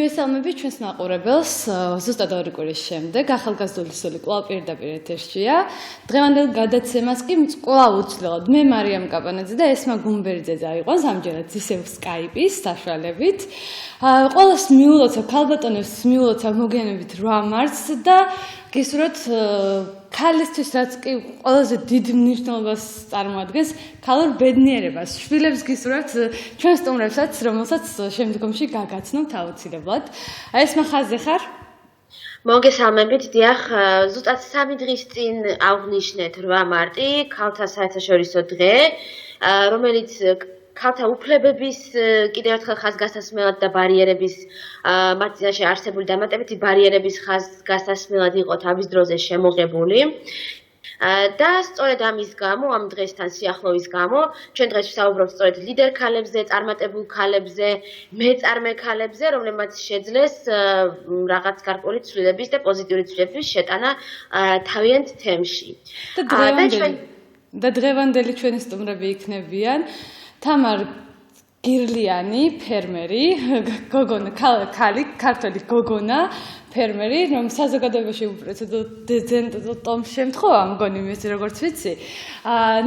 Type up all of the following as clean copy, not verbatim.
მივესალმები ჩვენს მაყურებელს ზუსტად 2 კვირის შემდეგ ახალგაზრდული სული კვლავ პირდაპირ ეთერშია. დღევანდელ გადაცემას კი კვლავ უცვლელად მე მარიამ კაპანაძე და ესმა გუმბერიძე დაიყვანს ამჯერად ისევ Skype-ის საშუალებით. ყველას მიულოცავ, ქალბატონებს მიულოცავ მოგვიანებით 8 მარტს და გისურვებთ ქალისთვის რაც კი ყველაზე დიდ მნიშვნელობას წარმოადგენს ქალურ ბედნიერებას. შვილებს გისურვებთ ჩვენ სტუმრებსაც, რომელსაც შემდგომში გაგაცნობთ აუცილებლად. ეს ხაზზე ხარ? მოგესალმებით, დიახ, ზუსტად 3 დღის წინ აღვნიშნეთ 8 მარტი, ქალთა საერთაშორისო დღე, რომელიც ქალთა უფლებების კიდევ ერთხელ ხაზგასასმელად და ბარიერების მათ წინაშე არსებული დამატებითი ბარიერების ხაზგასასმელად იყო თავის დროზე შემოღებული. და სწორედ ამის გამო, ამ დღესთან სიახლოვის გამო, ჩვენ დღეს ვსაუბრობთ სწორედ ლიდერ ქალებზე, წარმატებულ ქალებზე, მეწარმე ქალებზე, რომლებმაც შეძლეს რაღაც გარკვეული ცვლილების და პოზიტიური ცვლილების შეტანა თავიანთ თემში. და დღევანდელი ჩვენი სტუმრები იქნებიან თამარ გირლიანი, ფერმერი, გოგონა, ქართველი გოგონა, ფერმერი, რომ საზოგადოებაში უპრეცედენტო ტომ შემთხვევა მგონი მის როგორც ვიცი.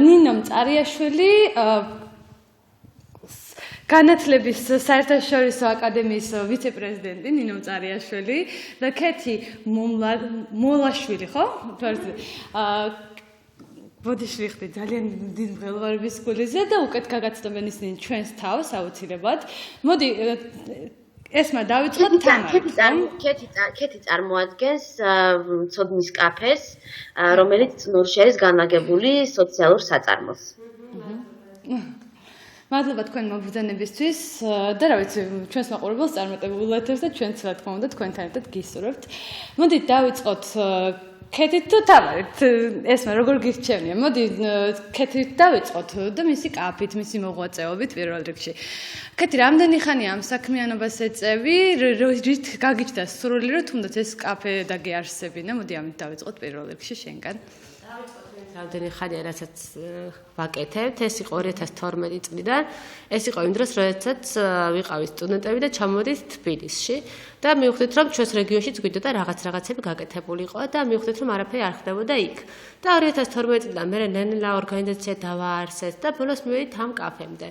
ნინო მწარიაშვილი, განათლების საერთაშორისო აკადემიის ვიცე-პრეზიდენტი ნინო მწარიაშვილი და ქეთი მოლაშვილი, ხო? ბოდიში ხდი ძალიან დიდ მღელვარების გულზე და უკეთ გაგაცნობენ ისინი ჩვენს თავს აუცილებლად. მოდი ესმა დავიწყოთ თამარით. ქეთი წარმოადგენს ცოდნის კაფეს, რომელიც წნურში არის განლაგებული სოციალურ საწარმოს. მადლობა თქვენ მოგბრძანებისთვის და რა ვიცი, ჩვენს მაყურებელს წარმატებულ ეთერს და ჩვენც რა თქმა უნდა თქვენთან ერთად გისურვებთ. მოდით დავიწყოთ ქეთით თუ თამარით, ესმა როგორ გირჩევნია? მოდი ქეთით დავიწყოთ და მისი კაფით, მისი მოღვაწეობით პირველ რიგში. ქეთი, რამდენი ხანია ამ საქმიანობას ეწევი? რით გაგიჩნდა სრული, რომ თუნდაც ეს კაფე დაგიარსებინა? მოდი ამით დავიწყოთ პირველ რიგში შენგან. რამდენი ხანია, რასაც ვაკეთებთ, ეს იყო 2012 წლიდან. ეს იყო იმ დროს, როდესაც ვიყავით სტუდენტები და ჩამოვედით თბილისში და მივხვდით, რომ ჩვენს რეგიონშიც გვინდოდა რაღაცები გაკეთებული იყო და მივხვდით, რომ არაფერი არ ხდებოდა იქ. და 2012 წლიდან მე ნელა ორგანიზაცია დავაარსეთ და ბოლოს მივედით ამ კაფემდე.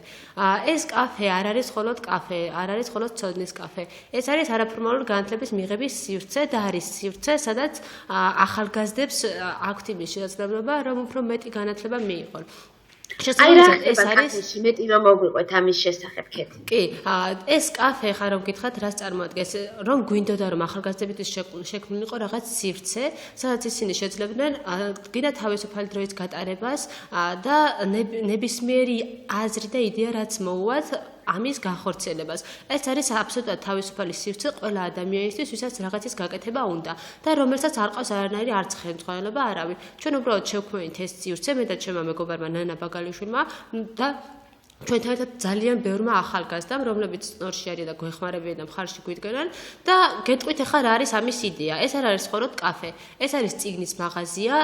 ეს კაფე არ არის მხოლოდ კაფე, არ არის მხოლოდ ცოდნის კაფე. ეს არის არაფორმალური განათლების მიღების სივრცე და არის სივრცე, სადაც ახალგაზრდებს აქვთ იმის შესაძლებლობა, რომ უფრო მეტი განათლება მიიღონ. ეს არის მეტი რომ მოგვიყვეთ ამის შესახებ ქეთი. კი, ეს კაფე ხარ რომ გითხრათ რას წარმოადგენს, რომ გვინდოდა რომ ახალგაზრდებით შექმნილიყო რაღაც სივრცე, სადაც ისინი შეძლებდნენ გინდა თავისუფალი დროის გატარებას და ნებისმიერი აზრი და იდეა რაც მოუვათ ამის განხორციელებას. ეს არის აბსოლუტურად თავისუფალი სივრცე ყველა ადამიანისთვის, ვისაც რაღაცის გაკეთება უნდა და რომელსაც არ ყავს არანაირი არც ხელმძღვანელობა, არავინ. ჩვენ უბრალოდ შევქმნით ეს სივრცე მე და ჩემმა მეგობარმა ნანა ბაგალიშვილმა და ჩვენთან ერთად ძალიან ბევრმა ახალგაზრდამ, რომლებიც წნორში არიან და გვეხმარებიან და მხარში გვიდგნენ და გეტყვით ახლა რა არის ამის იდეა. ეს არ არის მხოლოდ კაფე, ეს არის წიგნის მაღაზია,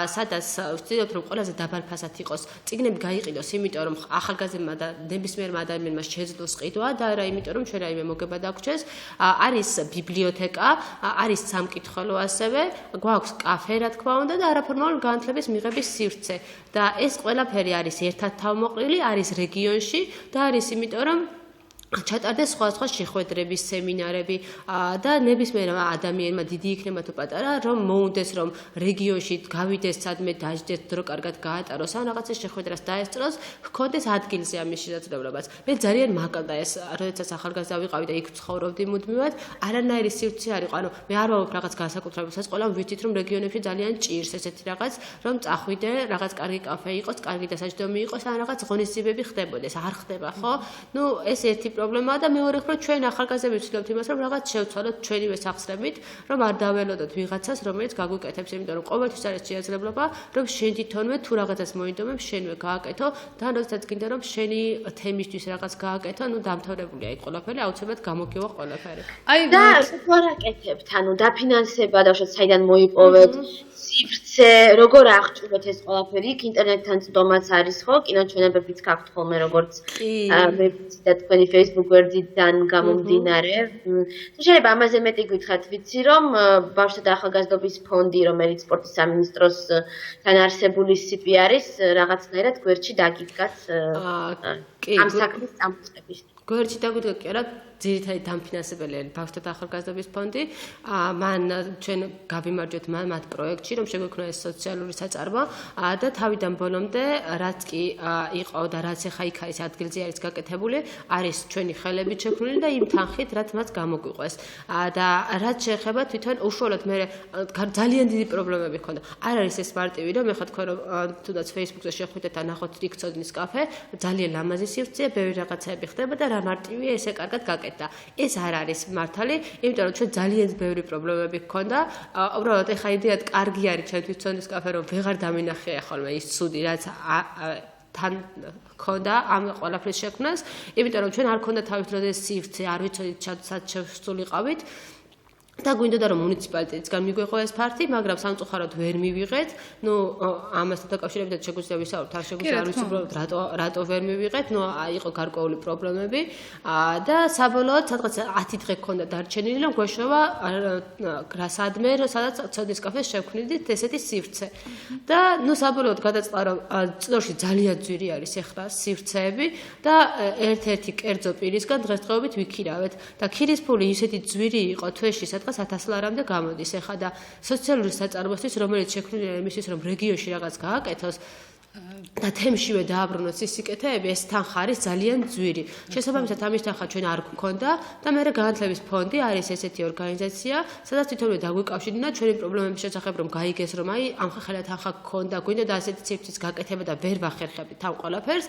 სადაც ვცდილობთ რომ ყველაზე დაბალ ფასად იყოს. წიგნები გაიყიდოს, იმიტომ რომ ახალგაზრდებმა და ნებისმიერმა ადამიანმა შეძლოს ყიდვა და არა იმიტომ რომ ჩვენ რაიმე მოგება დაგვრჩეს. არის ბიბლიოთეკა, არის სამკითხველო ასევე, გვაქვს კაფე რა თქმა უნდა და არაფორმალური განათლების მიღების სივრცე. და ეს ყველაფერი არის ერთად თავმოყრილი, არის რეგიონში და არის იმიტომ რომ ჩატარდეს სხვადასხვა შეხვედრების, სემინარები და ნებისმიერ ადამიანმა დიდი იქნება თუ პატარა, რომ მოუნდეს რომ რეგიონში გავიდეს სადმე დაждდეს დრო კარგად გაატაროს ან რაღაცა შეხვედრას დაესწროს, ჰქონდეს ადგილზე ამის შესაძლებლობას. მე ძალიან მაკლდა ეს, როდესაც ახალგაზრდა ვიყავი და იქ ცხოვრობდი მუდმივად, არანაირი სივრცე არ იყო. ანუ მე არ ვაუბრ რაღაც განსაკუთრებულსაც, ყველა ვიცით რომ რეგიონებში ძალიან ჭირს ესეთი რაღაც, რომ წახვიდე, რაღაც კარგი კაფე იყოს, კარგი დასაჯდომი იყოს, ან რაღაც ღონისძიებები ხდებოდეს. არ ხდება, ხო? ნუ ეს ერთი პრობლემაა და მეორე ხრო ჩვენ ახალგაზრდები ვცდილობთ იმას, რომ რაღაც შევცვალოთ ჩვენივე სახსრებით, რომ არ დაველოდოთ ვიღაცას, რომელიც გაგვიკეთებს, იმიტომ რომ ყოველთვის არის შესაძლებლობა, რომ შენ თვითონვე თუ რაღაცას მოინდომებ, შენვე გააკეთო და როდესაც გინდა რომ შენი თემისთვის რაღაც გააკეთო, ნუ დამთავრებულია იქ ყველაფერი, აუცილებლად გამოგივა ყველაფერი. და თუ არ აკეთებთ, ანუ დაფინანსება და უშოთ საიდან მოიპოვეთ სივრცე ისე როგორ აღჭურვეთ ეს ყველაფერი, ინტერნეტთან წდომაც არის ხო, კინოჩვენებებიც გაქვთ ხოლმე როგორც მე და თქვენი Facebook გვერდიდან გამომდინარე. შეიძლება ამაზე მეტი გითხრათ, ვიცი რომ ბავშვთა და ახალგაზრდობის ფონდი, რომელიც სპორტის სამინისტროს თან არსებული CP არის, რაღაცნაირად გვერდში დაგიდგათ ამ საქმის წამოწყების. გვერდში დაგვიდგა კი არა, ძირითადი დამფინანსებელი არის ბავშვთა და ახალგაზრდობის ფონდი. მან ჩვენ გავიმარჯვეთ მათ პროექტში, რომ შეგვექმნა ეს სოციალური საწარმო და თავიდან ბოლომდე რაც კი იყო და რაც ახლა იქ არის ადგილზე არის გაკეთებული, არის ჩვენი ხელებით შექმნილი და იმ თანხით, რაც მას გამოგვიყვეს. და რაც შეეხება თვითონ უშუალოდ მე ძალიან დიდი პრობლემები ჰქონდა. არ არის ეს მარტივი, რომ ეხლა თქვენ რომ თუნდაც Facebook-ზე შეხვიდეთ და ნახოთ რიქცოდნის კაფე, ძალიან ლამაზი სივრცეა, ბევრი რაღაცები ხდება და რა მარტივია ესე კარგად გაკეთდა. ეს არ არის მართალი, იმიტომ რომ ჩვენ ძალიან ბევრი პრობლემები გქონდა. უბრალოდ ეხა იდეად კარგი არის ჩვენთვის ცოდნის კაფე, რომ ვეღარ დამინახია ხოლმე ის ცუდი, რაც თან ქონდა ამ ყველაფრის შექმნას, იმიტომ რომ ჩვენ არ ქონდა თავის დროზე სივრცე, არ ვიცოდით სადაც შევსულიყავით. და გვინდოდა რომ მუნიციპალიტეტისგან მიგვეღო ეს ფართი, მაგრამ სამწუხაროდ ვერ მივიღეთ. ნუ ამასთან დაკავშირებით შეგვიძლია ვისაუბროთ, არ შეგვიძლია არ ვიცი უბრალოდ რატო ვერ მივიღეთ. ნუ იყო გარკვეული პრობლემები და საბოლოოდ სადღაც 10 დღე გქონდა დარჩენილი, რომ გვეშოვა გრასადმე, სადაც ცოდნის კაფეს შევქმნიდით ესეთი სივრცე. და ნუ საბოლოოდ გადაწყდა რომ წლებში ძალიან ძვირი არის ეხლა სივრცეები და ერთ-ერთი კერძო პირისგან დღესდღეობით ვიქირავეთ და ქირის ფული ისეთი ძვირი იყო თვეში 1000 ლარამდე გამოდის ეხლა და სოციალური საწარმოსთვის, რომელიც შექმნილია იმისთვის, რომ რეგიონში რაღაც გააკეთოს და თემშივე დააბრუნოს ის სიკეთეები, ეს თანხა არის ძალიან ძვირი. შესაბამისად, ამის თანხა ჩვენ არ გვქონდა და მე განათლების ფონდი არის ესეთი ორგანიზაცია, სადაც თვითონვე დაგვიკავშირდნენ ჩვენი პრობლემების შესახებ, რომ გაიგეს, რომ აი ამ ხელა თანხა გქონდა, გვინდა და ასეთი ციფრის გაკეთება და ვერ ვახერხებით ამ ყველაფერს.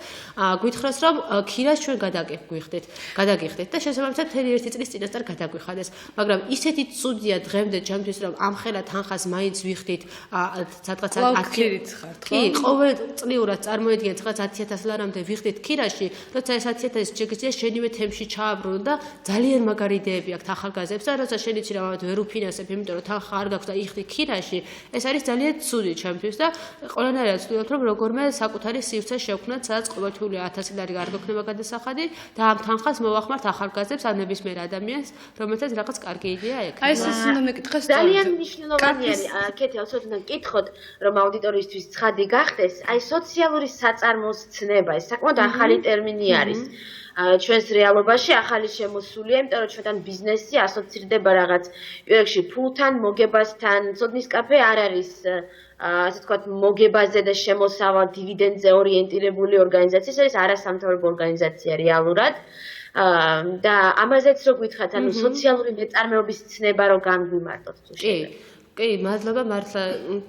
გვითხრას, რომ ქირას ჩვენ გადაგიხდით და შესაბამისად 1 წლის წინასწარ გადაგვიხადეს. მაგრამ ისეთი ცუდია დღემდე ჩემთვის, რომ ამ ხელა თანხას მაინც ვიხდით სადღაც 10 ხართ ხო? კი, ყოველწლიურად წარმოედგინეთ, რაღაც 10000 ლარამდე ვიხდით ქირაში, როცა ეს 10000 შეგიძლია შენივე თემში ჩააბრუნო და ძალიან მაგარი იდეები აქვს ახალგაზრდებს და როცა შენ იცი რა ვერ უფინანსებ, იმიტომ რომ თანხა არ გაქვს და იხდი ქირაში, ეს არის ძალიან ცუდი ჩემთვის და ყველანაირად ვცდილობ, რომ როგორმე საკუთარი სივრცე შევქმნათ, სადაც ყოველთვიური 1000 ლარი არ გვექნება გადასახადი და ამ თანხას მოვახმართ ახალგაზრდებს ან ნებისმიერ ადამიანს, რომელსაც რაღაც კარგი იდეა ექნება. აი ეს უნდა მეკითხეს ძალიან მნიშვნელოვანი არის. კეთილ სოციალურად გითხოთ, რომ აუდიტორიისთვის ცხადი გახდეს, აი სოციალური საწარმოს ცნება, ეს საკმაოდ ახალი ტერმინი არის. ჩვენს რეალობაში ახალი შემოსულია, იმიტომ რომ ჩვენთან ბიზნესი ასოცირდება რაღაც პირველში ფულთან, მოგებასთან, ცოდნის კაფე არ არის ასე ვთქვათ, მოგებაზე და შემოსავალ დივიდენდზე ორიენტირებული ორგანიზაცია, ეს არის არასამთავრობო ორგანიზაცია რეალურად. და ამაზეც რო გითხრათ, ანუ სოციალური მეწარმეობის ცნება რო განგვიმარტოთ თუ შეიძლება. კი, მადლობა, მართლა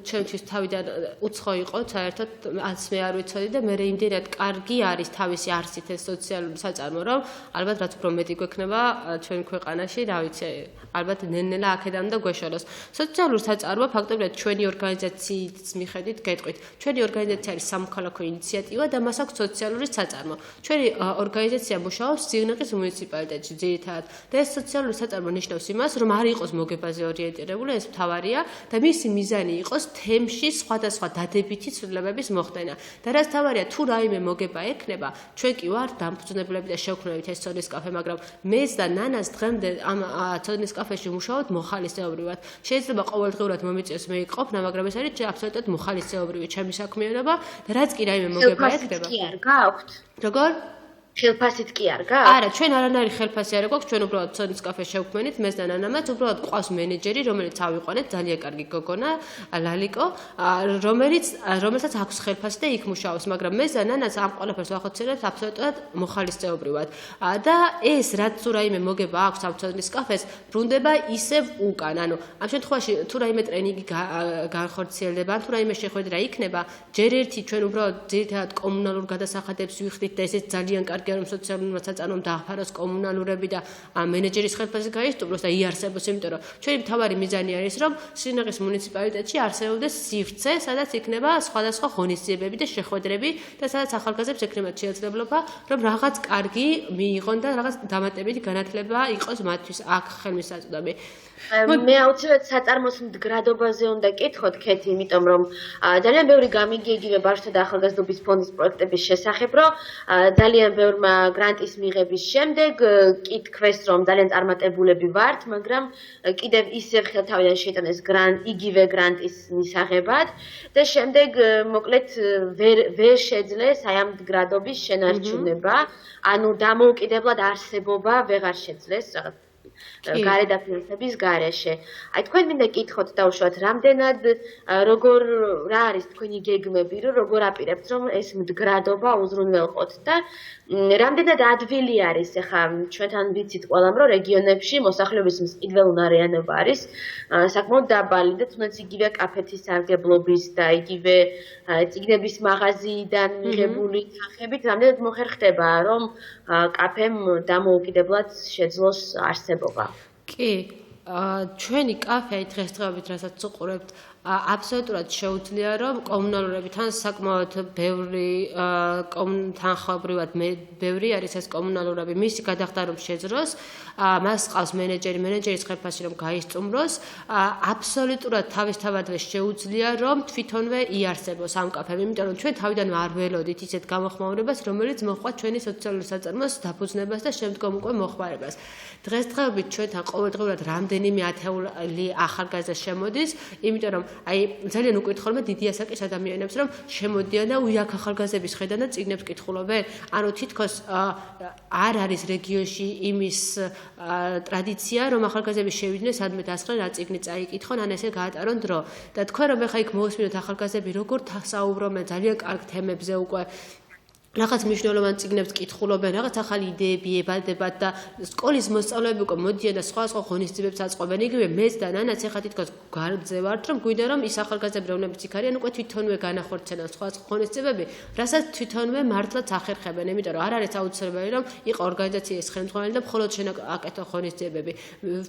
ჩემთვის თავიდან უცხო იყო, საერთოდ არც მე არ ვიცოდი და მე იმდენად კარგი არის თავისი არსით ეს სოციალური საწარმო, რომ ალბათ რაც უფრო მეტი გვექნება ჩვენ ქვეყანაში, რა ვიცი, ალბათ ნელ-ნელა აქედან და გვეშალოს. სოციალური საწარმო ფაქტობრივად ჩვენი ორგანიზაციის მიხედვით გეტყვით. ჩვენი ორგანიზაცია არის სამოქალაქო ინიციატივა და მას აქვს სოციალური საწარმო. ჩვენი ორგანიზაცია მუშაობს ზიგნაღის მუნიციპალიტეტში ძირითადად და ეს სოციალური საწარმო ნიშნავს იმას, რომ არ იყოს მოგებაზე ორიენტირებული, ეს მთავარია და მისი მიზანი იყოს თემში სხვადასხვა დადებითი ცვლილებების მოხდენა. და რაც თავარია, თუ რაიმე მოგება ექნება, ჩვენ კი ვართ დამფუძნებლები და შევქმნებით ეს ცოდნის კაფე, მაგრამ მეც და ნანას დღემდე ამ ცოდნის კაფეში მუშაობთ მოხალისეობრივად. შეიძლება ყოველდღიურად მომიწევს მე იყოფნა, მაგრამ ეს არის აბსოლუტურად მოხალისეობრივი ჩემი საქმიანობა და რაც კი რაიმე მოგება ექნება. კი არ გაქვთ? როგორ? ხელფასით კი არ გაქვს? არა, ჩვენ არანაირი ხელფასი არ გვაქვს, ჩვენ უბრალოდ ცოდნის კაფე შევქმნით, მეს და ნანამაც უბრალოდ ყავს მენეჯერი, რომელიც ავიყვანეთ, ძალიან კარგი გოგონა, ლალიკო, რომელსაც აქვს ხელფასი და იქ მუშაობს, მაგრამ მეს და ნანაც ამ ყველაფერს ვახოცებთ აბსოლუტურად მოხალისეობრივად. და ეს რაც თუ რაიმე მოგება აქვს ამ ცოდნის კაფეს, ბრუნდება ისევ უკან. ანუ ამ შემთხვევაში თუ რაიმე ტრენინგი განხორციელდება, თუ რაიმე შეხვედრა იქნება, ჯერ ერთი ჩვენ უბრალოდ ძირითადად კომუნალურ გადასახადებს ვიხდით და ესეც ძალიან კარგი რომ სოციალურმა საწარმომ დააფაროს კომუნალურები და მენეჯერის ხელფასი გაისტუმროს და იარსებოს, იმიტომ რომ ჩვენი მთავარი მიზანი არის, რომ სინაღის მუნიციპალიტეტში არსებობდეს სივრცე, სადაც იქნება სხვადასხვა ღონისძიებები და შეხვედრები და სადაც ახალგაზრდებს ექნებათ შესაძლებლობა, რომ რაღაც კარგი მიიღონ და რაღაც დამატებითი განათლება იყოს მათთვის აქ ხელმისაწვდომი. მე აუცილებლად საწარმოს მდგრადობაზე უნდა კითხოთ ქეთი, იმიტომ რომ ძალიან ბევრი გამიგია იგივე ბავშვთა და ახალგაზრდობის ფონდის პროექტების შესახებ, რომ ძალიან ბევრმა გრანტის მიღების შემდეგ კითხვეს, რომ ძალიან წარმატებულები ვართ, მაგრამ კიდევ ისევ ხელთავიდან შეიტანეს იგივე გრანტის მისაღებად და შემდეგ მოკლედ ვერ შეძლეს აი ამ მდგრადობის შენარჩუნება, ანუ დამოუკიდებლად არსებობა ვეღარ შეძლეს რაღაც გარედაფინანსების გარეშე. აი თქვენ მინდა კითხოთ დავუშვათ, რამდენად რა არის თქვენი გეგმები, რომ როგორ აპირებთ, რომ ეს მდგრადობა უზრუნველყოთ და რამდენად ადვილი არის, ახლა ჩვენთან ვიცით ყველამ, რომ რეგიონებში მოსახლეობის მყიდველუნარიანობა არის საკმაოდ დაბალი და თუნდაც იგივე კაფეთის სარგებლობის და იგივე წიგნების მაღაზიიდან მიღებული თანხებით რამდენად მოხერხდება, რომ კაფემ დამოუკიდებლად შეძლოს არსებობა. კი, ჩვენი კაფე დღესდღეობით რასაც უყურებთ, აბსოლუტურად შეუძლია, რომ კომუნალურებთან საკმაოდ ბევრი თანხმობრივად ბევრი არის ეს კომუნალურები, მისი გადახდა რომ შეძროს, მას ყავს მენეჯერის ხელფასში რომ გაისწუმროს, აბსოლუტურად თავისთავადვე შეუძლია, რომ თვითონვე იარსებოს ამ კაფემ, იმიტომ რომ ჩვენ თავიდანვე არ ველოდით ისეთ გამოხმაურებას, რომელიც მოჰყვა ჩვენი სოციალური საწარმოს დაფუძნებას და შემდგომ უკვე მოხმარებას. დღესდღეობით ჩვენთან ყოველდღიურად რამდენიმე ათეული ახალგაზრდა შემოდის, იმიტომ რომ აი ძალიან უკითხულობენ დიდი ასაკის ადამიანებს, რომ შემოდიან და უი აქ ახალგაზრდების ხედან და წიგნებს კითხულობენ. ანუ თითქოს არ არის რეგიონში იმის ტრადიცია, რომ ახალგაზრდები შევიდნენ სადმე დასხრენ რა წიგნი წაიკითხონ, ან ესე გაატარონ დრო. და თქვენ რომ ეხა იქ მოусმინოთ ახალგაზრდები როგორ საუბრობენ ძალიან კარგ თემებზე უკვე რაღაც მნიშვნელოვან წიგნებს კითხულობენ, რაღაც ახალი იდეები ებადებათ და სკოლის მოსწავლეები უკვე მოდიან და სხვა ღონისძიებებს აწყობენ. იგივე მეც და ნანაც ეხლა თითქოს გარბზე ვართ, რომ გვინდა რომ ის ახალგაზრდები რომლებიც იქ არიან, უკვე თვითონვე განახორციელონ სხვა ღონისძიებები, რასაც თვითონვე მართლაც ახერხებენ, იმიტომ რომ არ არის აუცილებელი რომ იყო ორგანიზაციის ხელმძღვანელი და მხოლოდ შენ აკეთო ღონისძიებები.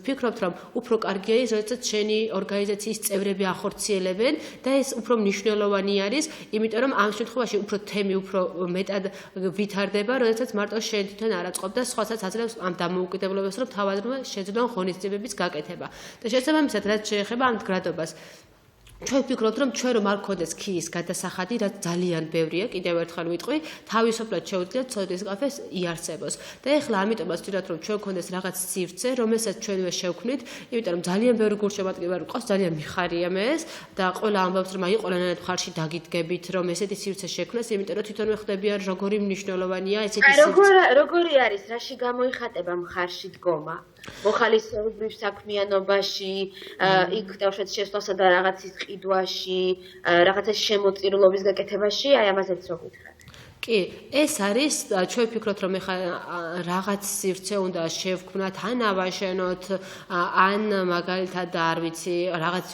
ვფიქრობთ, რომ უფრო კარგია ის, როდესაც შენი ორგანიზაციის წევრები ახორციელებენ და ეს უფრო მნიშვნელოვანი არის, იმიტომ რომ ამ შემთხვევაში უფრო თემი უფრო მეტად ვითარდება, როდესაც მარტო შენ თვითონ არ აწყობ და სხვასაც აძლევს ამ დამოუკიდებლობას, რომ თავადმა შეძლონ ღონისძიებების გაკეთება. და შესაბამისად, რაც შეეხება ამ მდგრადობას, ჩვენ ვფიქრობთ, რომ ჩვენ რომ არ გქონდეს ქიის გადასახადი, რაც ძალიან ბევრია, კიდევ ერთხელ ვიტყვი, თავისუფლად შეუძლიათ ცოდის კაფეს იარსებოს. და ეხლა ამიტომაც ვთქვით, რომ ჩვენ გქონდეს რაღაც სივრცე, რომელსაც ჩვენვე შევქმნით, იმიტომ რომ ძალიან ბევრი გულშემატკივარი ყავს, ძალიან მიხარია მე ეს და ყველა ამბობს, რომ აი ყველანაირად მხარში დაგიდგებით, რომ ესეთი სივრცე შექმნას, იმიტომ რომ თვითონვე ხდებიან როგორი მნიშვნელოვანია ესეთი სივრცე. როგორი არის, რაში გამოიხატება მხარში დგომა? მოხალისეობრივ საქმიანობაში, იქ დავუშვათ შესვლასა და რაღაცის ყიდვაში, რაღაცას შემოწირულობის გაკეთებაში, აი ამაზეც რო გითხრათ. კი, ეს არის, ჩვენ ვფიქრობთ, რომ ეხლა რაღაც სივრცე უნდა შევქმნათ, ან ავაშენოთ, ან მაგალითად არ ვიცი, რაღაც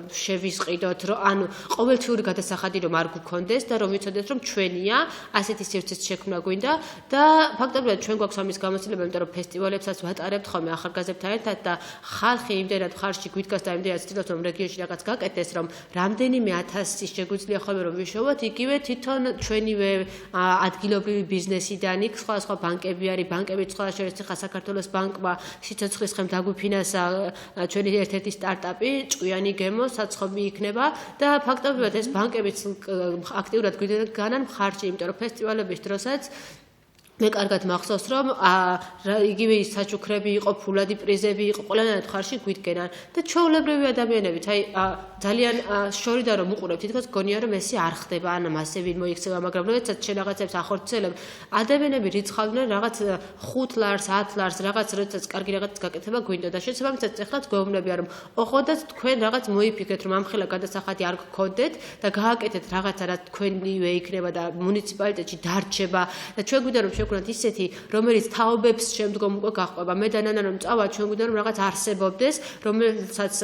შევისყიდოთ, რომ ანუ ყოველთვიური გადასახადი რომ არ გქონდეს და რომ ვიცოდეთ, რომ ჩვენია, ასეთი სივრცეს შექმნა გვინდა და ფაქტობრივად ჩვენ გვაქვს ამის გამოცდილება, იმიტომ რომ ფესტივალებსაც ვატარებთ ხოლმე ახალგაზრდებთან ერთად და ხალხი იმდენად მხარში გვიდგას და იმდენად ცდილობს, რომ რეგიონში რაღაც გაკეთდეს, რომ რამდენიმე ათასი შეგვიძლია ხოლმე რომ ვიშოვოთ, იგივე თვითონ ჩვენივე ადგილობრივი ბიზნესიდან იქ სხვა ბანკები არის, ბანკებით სხვა შორის ხა საქართველოს ბანკმა სიცოცხლის ხემ დაგვიფინანსა ჩვენი ერთ-ერთი სტარტაპი, ჭკვიანი გემო, საცხობი იქნება და ფაქტობრივად ეს ბანკებიც აქტიურად გვიდგანან მხარში, იმიტომ რომ ფესტივალების დროსაც მე კარგად მახსოვს, რომ იგივე საჩუქრები იყო, ფულადი პრიზები იყო, ყველანაირად მხარში გვიდგენან და ჩვეულებრივი ადამიანებიც, აი ძალიან შორიდან რომ უყურებ, თითქოს გონია რომ ესე არ ხდება, ან მასე ვინ მოიქცევა, მაგრამ როდესაც შენ რაღაცებს ახორციელებ, ადამიანები რიცხავდნენ რაღაც 5 ლარს, 10 ლარს, რაღაც როდესაც კარგი რაღაც გაკეთება გვინდა და შესაბამისად ეხლაც გვეუბნებიან, რომ ოღონდაც თქვენ რაღაც მოიფიქრეთ, რომ ამხელა გადასახადი არ გქონდეთ და გააკეთეთ რაღაცა, რაც თქვენივე იქნება და მუნიციპალიტეტში დარჩება და ჩვენ გვინდა რომ ვქონათ ისეთი, რომელიც თაობებს შემდგომ უკვე გაყვება. მე და ნანა რომ წავა, ჩვენ გვინდა რომ რაღაც არსებობდეს, რომელსაც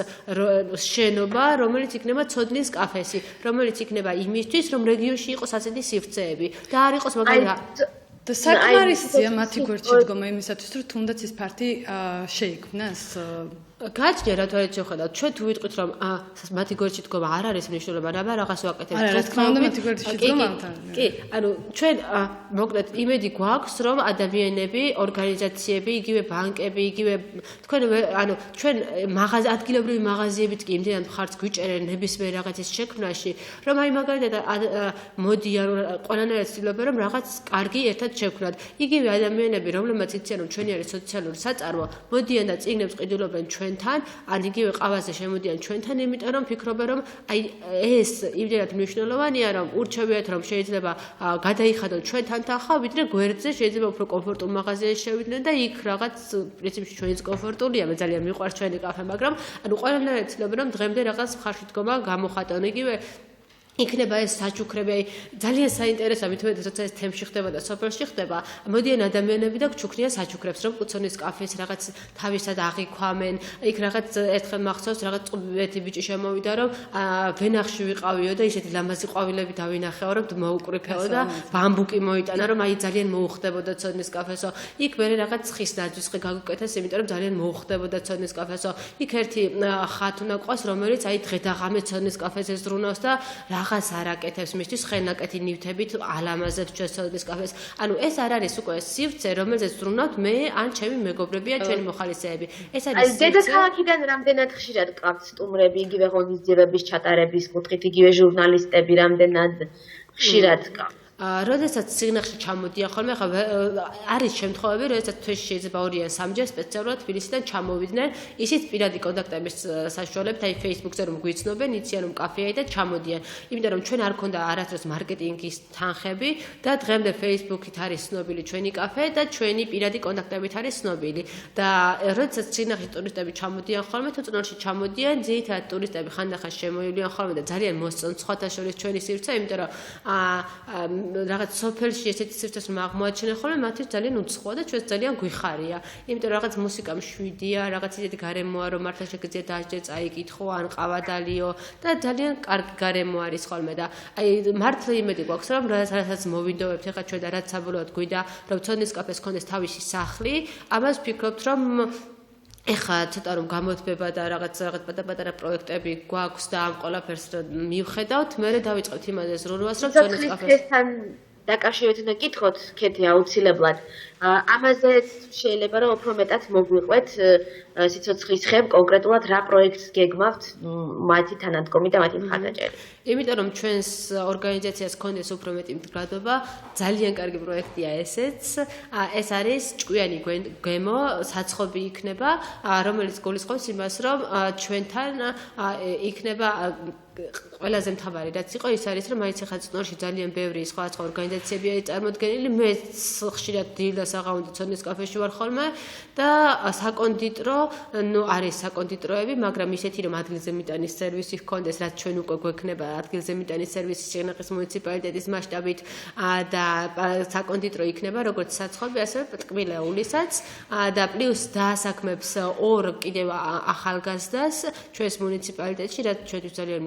შენობა, რომელიც იქნება ცოდნის კაფესი, რომელიც იქნება იმისთვის, რომ რეგიონში იყოს ასეთი სივრცეები და არ იყოს მაგალითად და საკმარისია მათი გვერდში დგომა იმისათვის, რომ თუნდაც ეს ფარტი შეიქმნას. გაჩნია რა თქმა უნდა შევხედავთ ჩვენ თუ ვიტყვით რომ მათი გვერდში დგომა არ არის მნიშვნელობა რაბა რაღაც ვაკეთებთ არა რა თქმა უნდა მათი გვერდში დგომა ამთან კი ანუ ჩვენ მოკლედ იმედი გვაქვს რომ ადამიანები ორგანიზაციები იგივე ბანკები იგივე თქვენ ანუ ჩვენ ადგილობრივი მაღაზიებიც კი იმდენად ხარც გვიჭერენ ნებისმიერ რაღაცის შექმნაში რომ აი მაგალითად მოდიან ყველანაირად ცდილობენ რომ რაღაც კარგი ერთად შევქმნათ იგივე ადამიანები რომლებმაც იციან რომ ჩვენი არის სოციალური საწარმო მოდიან და წიგნებს ყიდულობენ ჩვენთან ან იგივე ყავაზე შემოდიან ჩვენთან იმიტომ რომ ფიქრობენ რომ აი ეს იმდენად მნიშვნელოვანია რომ ურჩევიათ რომ შეიძლება გადაიხადონ ჩვენთან თანხა ვიდრე გვერდზე შეიძლება უფრო კომფორტულ მაღაზიაში შევიდნენ და იქ რაღაც პრინციპში ჩვენიც კომფორტულია მე ძალიან მიყვარს ჩვენი კაფე მაგრამ ანუ ყველანაირად ცდილობენ რომ დღემდე რაღაც ხარში დგომა გამოხატონ იგივე იქნება ეს საჩუქრები აი ძალიან საინტერესოა მithmetet როცა ეს თემში ხდება და სოფელში ხდება მოდიან ადამიანები და გჩუქნიან საჩუქრებს რომ კუცონის კაფეს რაღაც თავისად აღიქვამენ იქ რაღაც ერთხელ მახსოვს რაღაც წუბეთი ბიჭი შემოვიდა რომ ვენახში ვიყავიო და ისეთი ლამაზი ყვავილები დავინახეო რომ მოუკრიფეო და ბამბუკი მოიტანა რომ აი ძალიან მოუხდებოდა ცოდნის კაფესო იქ მე რაღაც ხის ნაძვისხი გაგუკეთეს იმიტომ რომ ძალიან მოუხდებოდა ცოდნის კაფესო იქ ერთი ხათუნა ყავს რომელიც აი დღე და ღამე ცოდნის კაფეზე ზრუნავს და რაღაც არაკეთებს მისთვის ხელნაკეთი ნივთებით ალამაზებს ჩვენს კაფეს. ანუ ეს არ არის უკვე სივრცე, რომელზეც ზრუნავთ მე ან ჩემი მეგობრები ან ჩვენი მოხალისეები. ეს არის სივრცე. დედაქალაქიდან რამდენად ხშირად გყავთ სტუმრები, იგივე ღონისძიებების ჩატარების კუთხით, იგივე ჟურნალისტები რამდენად ხშირად გყავთ? როდესაც სიგნალში ჩამოდიან ხოლმე, ხა არის შემთხვევები, როდესაც თვეში შეიძლება 2 ან 3 ჯერ სპეციალურად თბილისიდან ჩამოვიდნენ, ისიც პირადი კონტაქტების საშუალებით, აი Facebook-ზე რომ გვიცნობენ, იციან რომ კაფეა და ჩამოდიან. იმიტომ რომ ჩვენ არ ქონდა არასდროს მარკეტინგის თანხები და დღემდე Facebook-ით არის ცნობილი ჩვენი კაფე და ჩვენი პირადი კონტაქტებით არის ცნობილი. და როდესაც სიგნალში ტურისტები ჩამოდიან ხოლმე, თუ წნორში ჩამოდიან, ძირითადად ტურისტები ხანდახან შემოივლიან ხოლმე და ძალიან მოსწონთ სხვათა შორის ჩვენი სივრცე, იმიტომ რომ რაღაც სოფელში ესეთი სივრცეს რომ აღმოაჩენენ ხოლმე მათთვის ძალიან უცხოა და ჩვენს ძალიან გვიხარია. იმიტომ რომ რაღაც მუსიკა მშვიდია, რაღაც ისეთი გარემოა რომ მართლა შეგიძლიათ დააჭერ წაიკითხო ან ყავა დალიო და ძალიან კარგი გარემო არის ხოლმე და აი მართლა იმედი გვაქვს რომ რასაც მოვინდოვებთ ახლა ჩვენ და რაც საბოლოოდ გვიდა რომ ცოდნის კაფეს ქონდეს თავისი სახლი, ამას ვფიქრობთ რომ ეხა ცოტა რომ გამოთბება და რაღაც პატარ-პატარა პროექტები გვაქვს და ამ ყველაფერს მივხედავთ, მე დავიწყებთ იმაზე ზრუნვას, რომ ცოდნის კაფესთან დაკავშირებით უნდა გითხოთ, ქეთი აუცილებლად. ამაზე შეიძლება რომ უფრო მეტად მოგვიყვეთ სიცოცხლის ხემ კონკრეტულად რა პროექტს გეგმავთ მათი თანადგომი და მათი მხარდაჭერა. იმიტომ რომ ჩვენს ორგანიზაციას ქონდეს უფრო მეტი მდგრადობა, ძალიან კარგი პროექტია ესეც. ეს არის ჭკვიანი გემო, საცხობი იქნება, რომელიც გულისხმობს იმას, რომ ჩვენთან იქნება ყველაზე მთავარი რაც იყო ის არის რომ მაინც ახლა წნორში ძალიან ბევრი სხვადასხვა ორგანიზაციები არის წარმოდგენილი მეც ხშირად დილდა საღამოთი ცოდნის კაფეში ვარ ხოლმე და საკონდიტრო ნუ არის საკონდიტროები მაგრამ ისეთი რომ ადგილზე მიტანის სერვისი ჰქონდეს რაც ჩვენ უკვე გვექნება ადგილზე მიტანის სერვისი შენახის მუნიციპალიტეტის მასშტაბით და საკონდიტრო იქნება როგორც საცხობი ასევე ტკბილეულისაც და პლუს დაასაქმებს ორ კიდევ ახალგაზრდას ჩვენს მუნიციპალიტეტში რაც ჩვენთვის ძალიან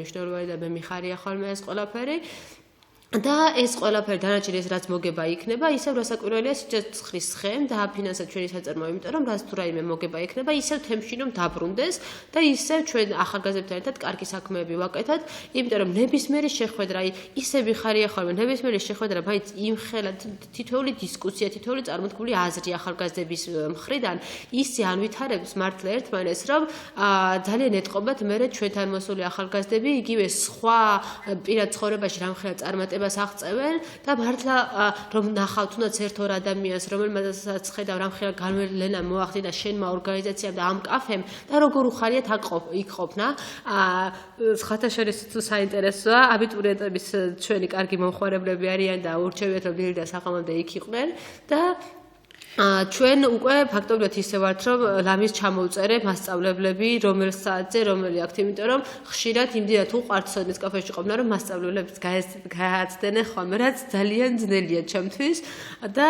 და მე მიხარია ხოლმე ეს ყველაფერი და ეს ყველაფერი დანარჩენი ეს რაც მოგება იქნება ისევ რასაკვირველია სიცოცხლის ხემ და აფინანსად ჩვენი საწარმოო იმიტომ რომ რაც თუ რაიმე მოგება იქნება ისევ თემში რომ დაბრუნდეს და ისევ ჩვენ ახალგაზრდებთან ერთად კარგი საქმეები ვაკეთოთ იმიტომ რომ ნებისმიერი შეხვედრა ისე მიხარია ხოლმე ნებისმიერი შეხვედრა მაინც იმხელა თითოეული დისკუსია თითოეული წარმოთქმული აზრი ახალგაზრდების მხრიდან ისე ანვითარებს მართლა ერთმანეთს რომ ძალიან ეტყობათ მე ჩვენთან მოსული ახალგაზრდები იგივე სხვა პირად ცხოვრებაში რამხელა წარმატება აღწევენ და მართლა რომ ნახავთ თუნდაც ერთ-ორ ადამიანს რომელმაც ხედავ რამხელა განვლენა მოახდინა შენმა ორგანიზაციამ და ამ კაფემ და როგორ უხარიათ იქ ყოფნა სხვათა შორის თუ საინტერესოა აბიტურიენტების ჩვენი კარგი მომხმარებლები არიან და ურჩევიათ რომ დილი და საღამომდე იქ იყვნენ და ჩვენ უკვე ფაქტობრივად ისე ვართ რომ ლამის ჩამოვწერე მასწავლებლები რომელ საათზე რომელი აქთ იმიტომ რომ ხშირად იმდენად უყვართ ცოდნის კაფეში ყოფნა რომ მასწავლებლებიც გააცდენენ ხოლმე რაც ძალიან ძნელია ჩემთვის და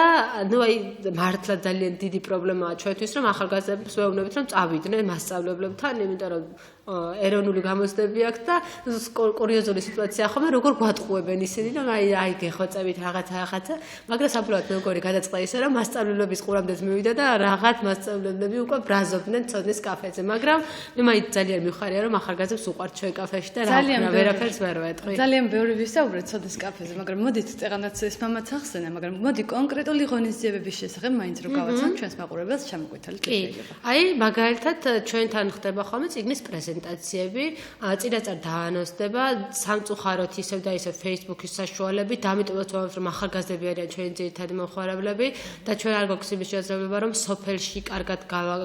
ნუ აი მართლა ძალიან დიდი პრობლემაა ჩვენთვის რომ ახალგაზრდებს ვეუბნებით რომ წავიდნენ მასწავლებლებთან იმიტომ რომ ეროვნული გამოცდები აქვს და კურიოზული სიტუაცია ხოლმე როგორ გვატყუებენ ისინი რომ აი გეხოცებით რაღაცა მაგრამ საბოლოოდ მეგორი გადაწყდა ისე რომ მასწავლებლები წლების ყურამდეც მივიდა და რაღაც მასწავლებლები უკვე ბრაზობდნენ ცოდნის კაფეზე, მაგრამ მე მაინც ძალიან მიხარია რომ ახალგაზრდებს უყვართ ჩვენ კაფეში და რა ვერაფერს ვერ ვეტყვი. ძალიან ბევრი ვისაუბრეთ ცოდნის კაფეზე, მაგრამ მოდით წეღანაც ეს მამაც ახსენა, მაგრამ მოდი კონკრეტული ღონისძიებების შესახებ მაინც რო გავაცნობ ჩვენს მაყურებელს ჩამოგვეთალეთ შეიძლება. აი, მაგალითად ჩვენთან ხდება ხოლმე წიგნის პრეზენტაციები, წინასწარ დაანონსდება სამწუხაროდ ისევ და ისევ Facebook-ის საშუალებით, ამიტომაც ვამბობთ რომ ახალგაზრდები არიან ჩვენი ძირითადი მომხმარებლები და ჩვენ არ გვაქვს იმის შესაძლებლობა რომ სოფელში კარგად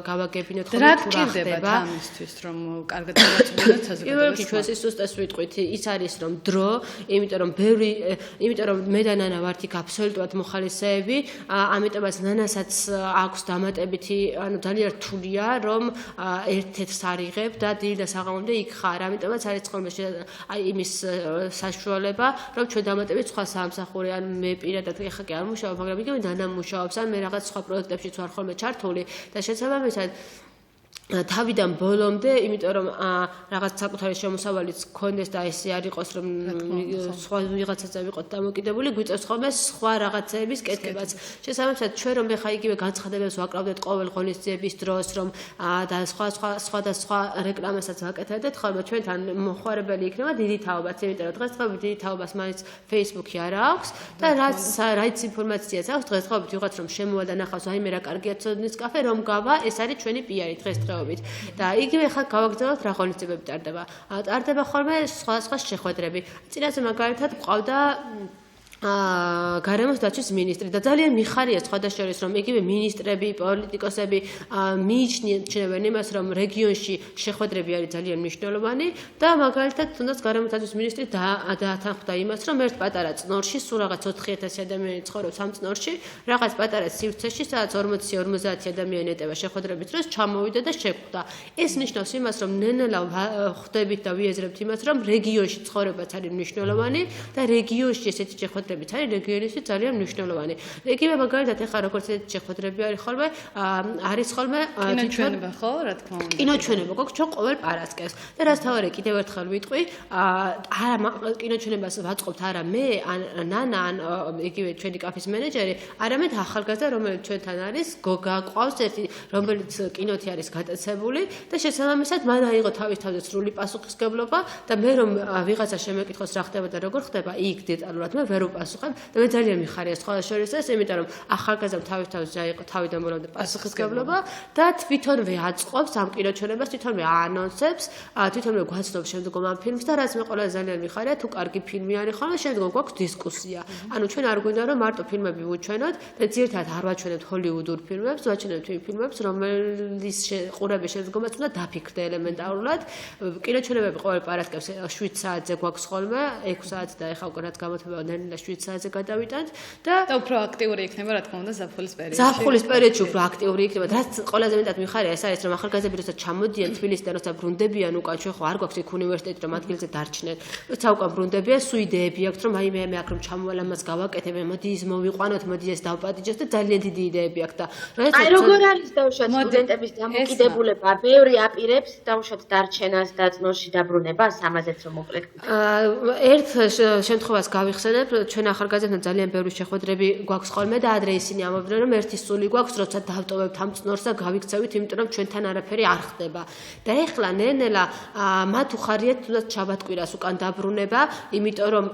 გავაგებინოთ ხოლმე თუ რა ხდება ამისთვის რომ კარგად გავაწვდით საზოგადოებას. ჩვენს ის უბრალოდ ვიტყვით, ის არის რომ დრო, იმიტომ რომ მე და ნანა ვართ იქ აბსოლუტურად მოხალისეები, ამიტომაც ნანასაც აქვს დამატებითი, ანუ ძალიან რთულია რომ ერთ-ერთს არიღებ და დილ და საღამომდე იქ ხარ, ამიტომაც არის ხოლმე აი იმის საშუალება, რომ ჩვენ დამატებით სხვა სამსახური, ან მე პირადად ეხლა კი არ მუშაობ, მაგრამ იგივე ნანა მუშაობს, ან მე რაღაც სხვა პროექტებშიც ვარ ხოლმე ჩართული და შესაბამისად თავიდან ბოლომდე, იმიტომ რომ რაღაც საკუთარი შემოსავალიც გქონდეს და ესე არ იყოს რომ სხვა ვიღაცაზე ვიყოთ დამოკიდებული, გვიწევს ხოლმე სხვა რაღაცების კეთებაც. შესაბამისად, ჩვენ რომ ეხა იგივე განცხადებებს ვაკრავდეთ ყოველ ღონისძიების დროს, რომ და სხვა რეკლამასაც ვაკეთებდეთ, ხოლმე ჩვენთან მოხარებელი იქნება დიდი თაობაც, იმიტომ რომ დღესდღეობით დიდი თაობას მაინც Facebook-ი არ აქვს და რაც ინფორმაციაც აქვს დღესდღეობით ვიღაც რომ შემოვა და ნახავს, აი მე რა კარგია ცოდნის კაფე, რომ გავა, ეს არის ჩვენი PR დღესდღეობით. და იგივე ხა გავაგრძელოთ რა ღონისძიებები ტარდება. ტარდება ხოლმე სხვა შეხვედრები. წინაზე მაგალითად ყავდა გარემოს დაცვის მინისტრი და ძალიან მიხარია სხვადასხვა რომ იგივე მინისტრები, პოლიტიკოსები მიიჩნევენ იმას, რომ რეგიონში შეხვედრები არის ძალიან მნიშვნელოვანი და მაგალითად თუნდაც გარემოს დაცვის მინისტრი დაათანხმდა იმას, რომ ერთ პატარა წნორში, სულ რაღაც 4,000 ადამიანი ცხოვრობს ამ წნორში, რაღაც პატარა სივრცეში, სადაც 40-50 ადამიანი ეტევა შეხვედრების დროს ჩამოვიდა და შეხვდა. ეს ნიშნავს იმას, რომ ნენელა ხვდებით და ვიეზრებთ იმას, რომ რეგიონში ცხოვრებაც არის მნიშვნელოვანი და რეგიონში ესეთი შეხვედრები არის რეგიონისთვის ძალიან მნიშვნელოვანი. იგივე მაგალითად ეხლა როგორც ესეთი შეხვედრები არის ხოლმე, არის ხოლმე კინოჩვენება ხო, რა თქმა უნდა. კინოჩვენება გვაქვს ჩვენ ყოველ პარასკევს. და რაც თავარი კიდევ ერთხელ ვიტყვი, არა კინოჩვენებას ვაწყობთ არა მე, ან ნანა, ან იგივე ჩვენი კაფის მენეჯერი, არამედ ახალგაზრდა, რომელიც ჩვენთან არის, გოგა ყავს ერთი, რომელიც კინოთი არის გატაცებული და შესაბამისად მან აიღო თავის თავზე სრული პასუხისმგებლობა და მე რომ ვიღაცა შემეკითხოს რა ხდება და როგორ ხდება, იქ დეტალურად მე ვერ პასუხებ და მე ძალიან მიხარია სხვა შორის ეს, იმიტომ რომ ახალგაზრდამ თავის თავზე აიღო თავიდან ბოლომდე პასუხისმგებლობა და თვითონვე აწყობს ამ კინოჩვენებას, თვითონვე აანონსებს, თვითონვე გვაცნობს შემდგომ ამ ფილმს და რაც მე ყველაზე ძალიან მიხარია, თუ კარგი ფილმი არის ხოლმე, შემდგომ გვაქვს დისკუსია. ანუ ჩვენ არ გვინდა რომ მარტო ფილმები ვუჩვენოთ და ძირითადად არ ვაჩვენებთ ჰოლივუდურ ფილმებს, ვაჩვენებთ იმ ფილმებს, რომელიც ყურების შემდგომაც უნდა დაფიქრდე ელემენტარულად. კინოჩვენებები ყოველ პარასკევს 7 საათზე გვაქვს ხოლმე, 6 საათს და ეხლა უკვე რაც გამოთვება ნელა 7 საათზე გადავიტანთ და უფრო აქტიური იქნება რა თქმა უნდა ზაფხულის პერიოდში. ზაფხულის პერიოდში უფრო აქტიური იქნება. რაც ყველაზე მეტად მიხარია ეს არის რომ ახალგაზრდები როცა ჩამოდიან თბილისიდან, როცა ბრუნდებიან უკან, ჩვენ ხო არ გვაქვს იქ უნივერსიტეტი რომ ადგილზე დარჩნენ. როცა უკან ბრუნდებიან, სულ იდეები აქვთ რომ აი მე აქ რომ ჩამოვალ ამას გავაკეთებ, მოდი ის მოვიყვანოთ, მოდი ეს დავპატიჯოს და ძალიან დიდი იდეები აქვთ და აი როგორ არის დაუშვათ სტუდენტების დამოკიდებულება, ბევრი აპირებს დაუშვათ დარჩენას და წნორში დაბრუნებას, ამაზეც რომ მოკლედ. ერთ შემთხვევას გავიხსენებ, ჩვენ ახალგაზრდებთან ძალიან ბევრი შეხვედრები გვაქვს ხოლმე და ადრე ისინი ამბობდნენ რომ ერთი სული გვაქვს, როცა დავტოვებთ ამ წნორს და გავიქცევით, იმიტომ რომ ჩვენთან არაფერი არ ხდება. და ეხლა ნენელა მათ უხარიათ თუნდაც შაბათ-კვირას უკან დაბრუნება, იმიტომ რომ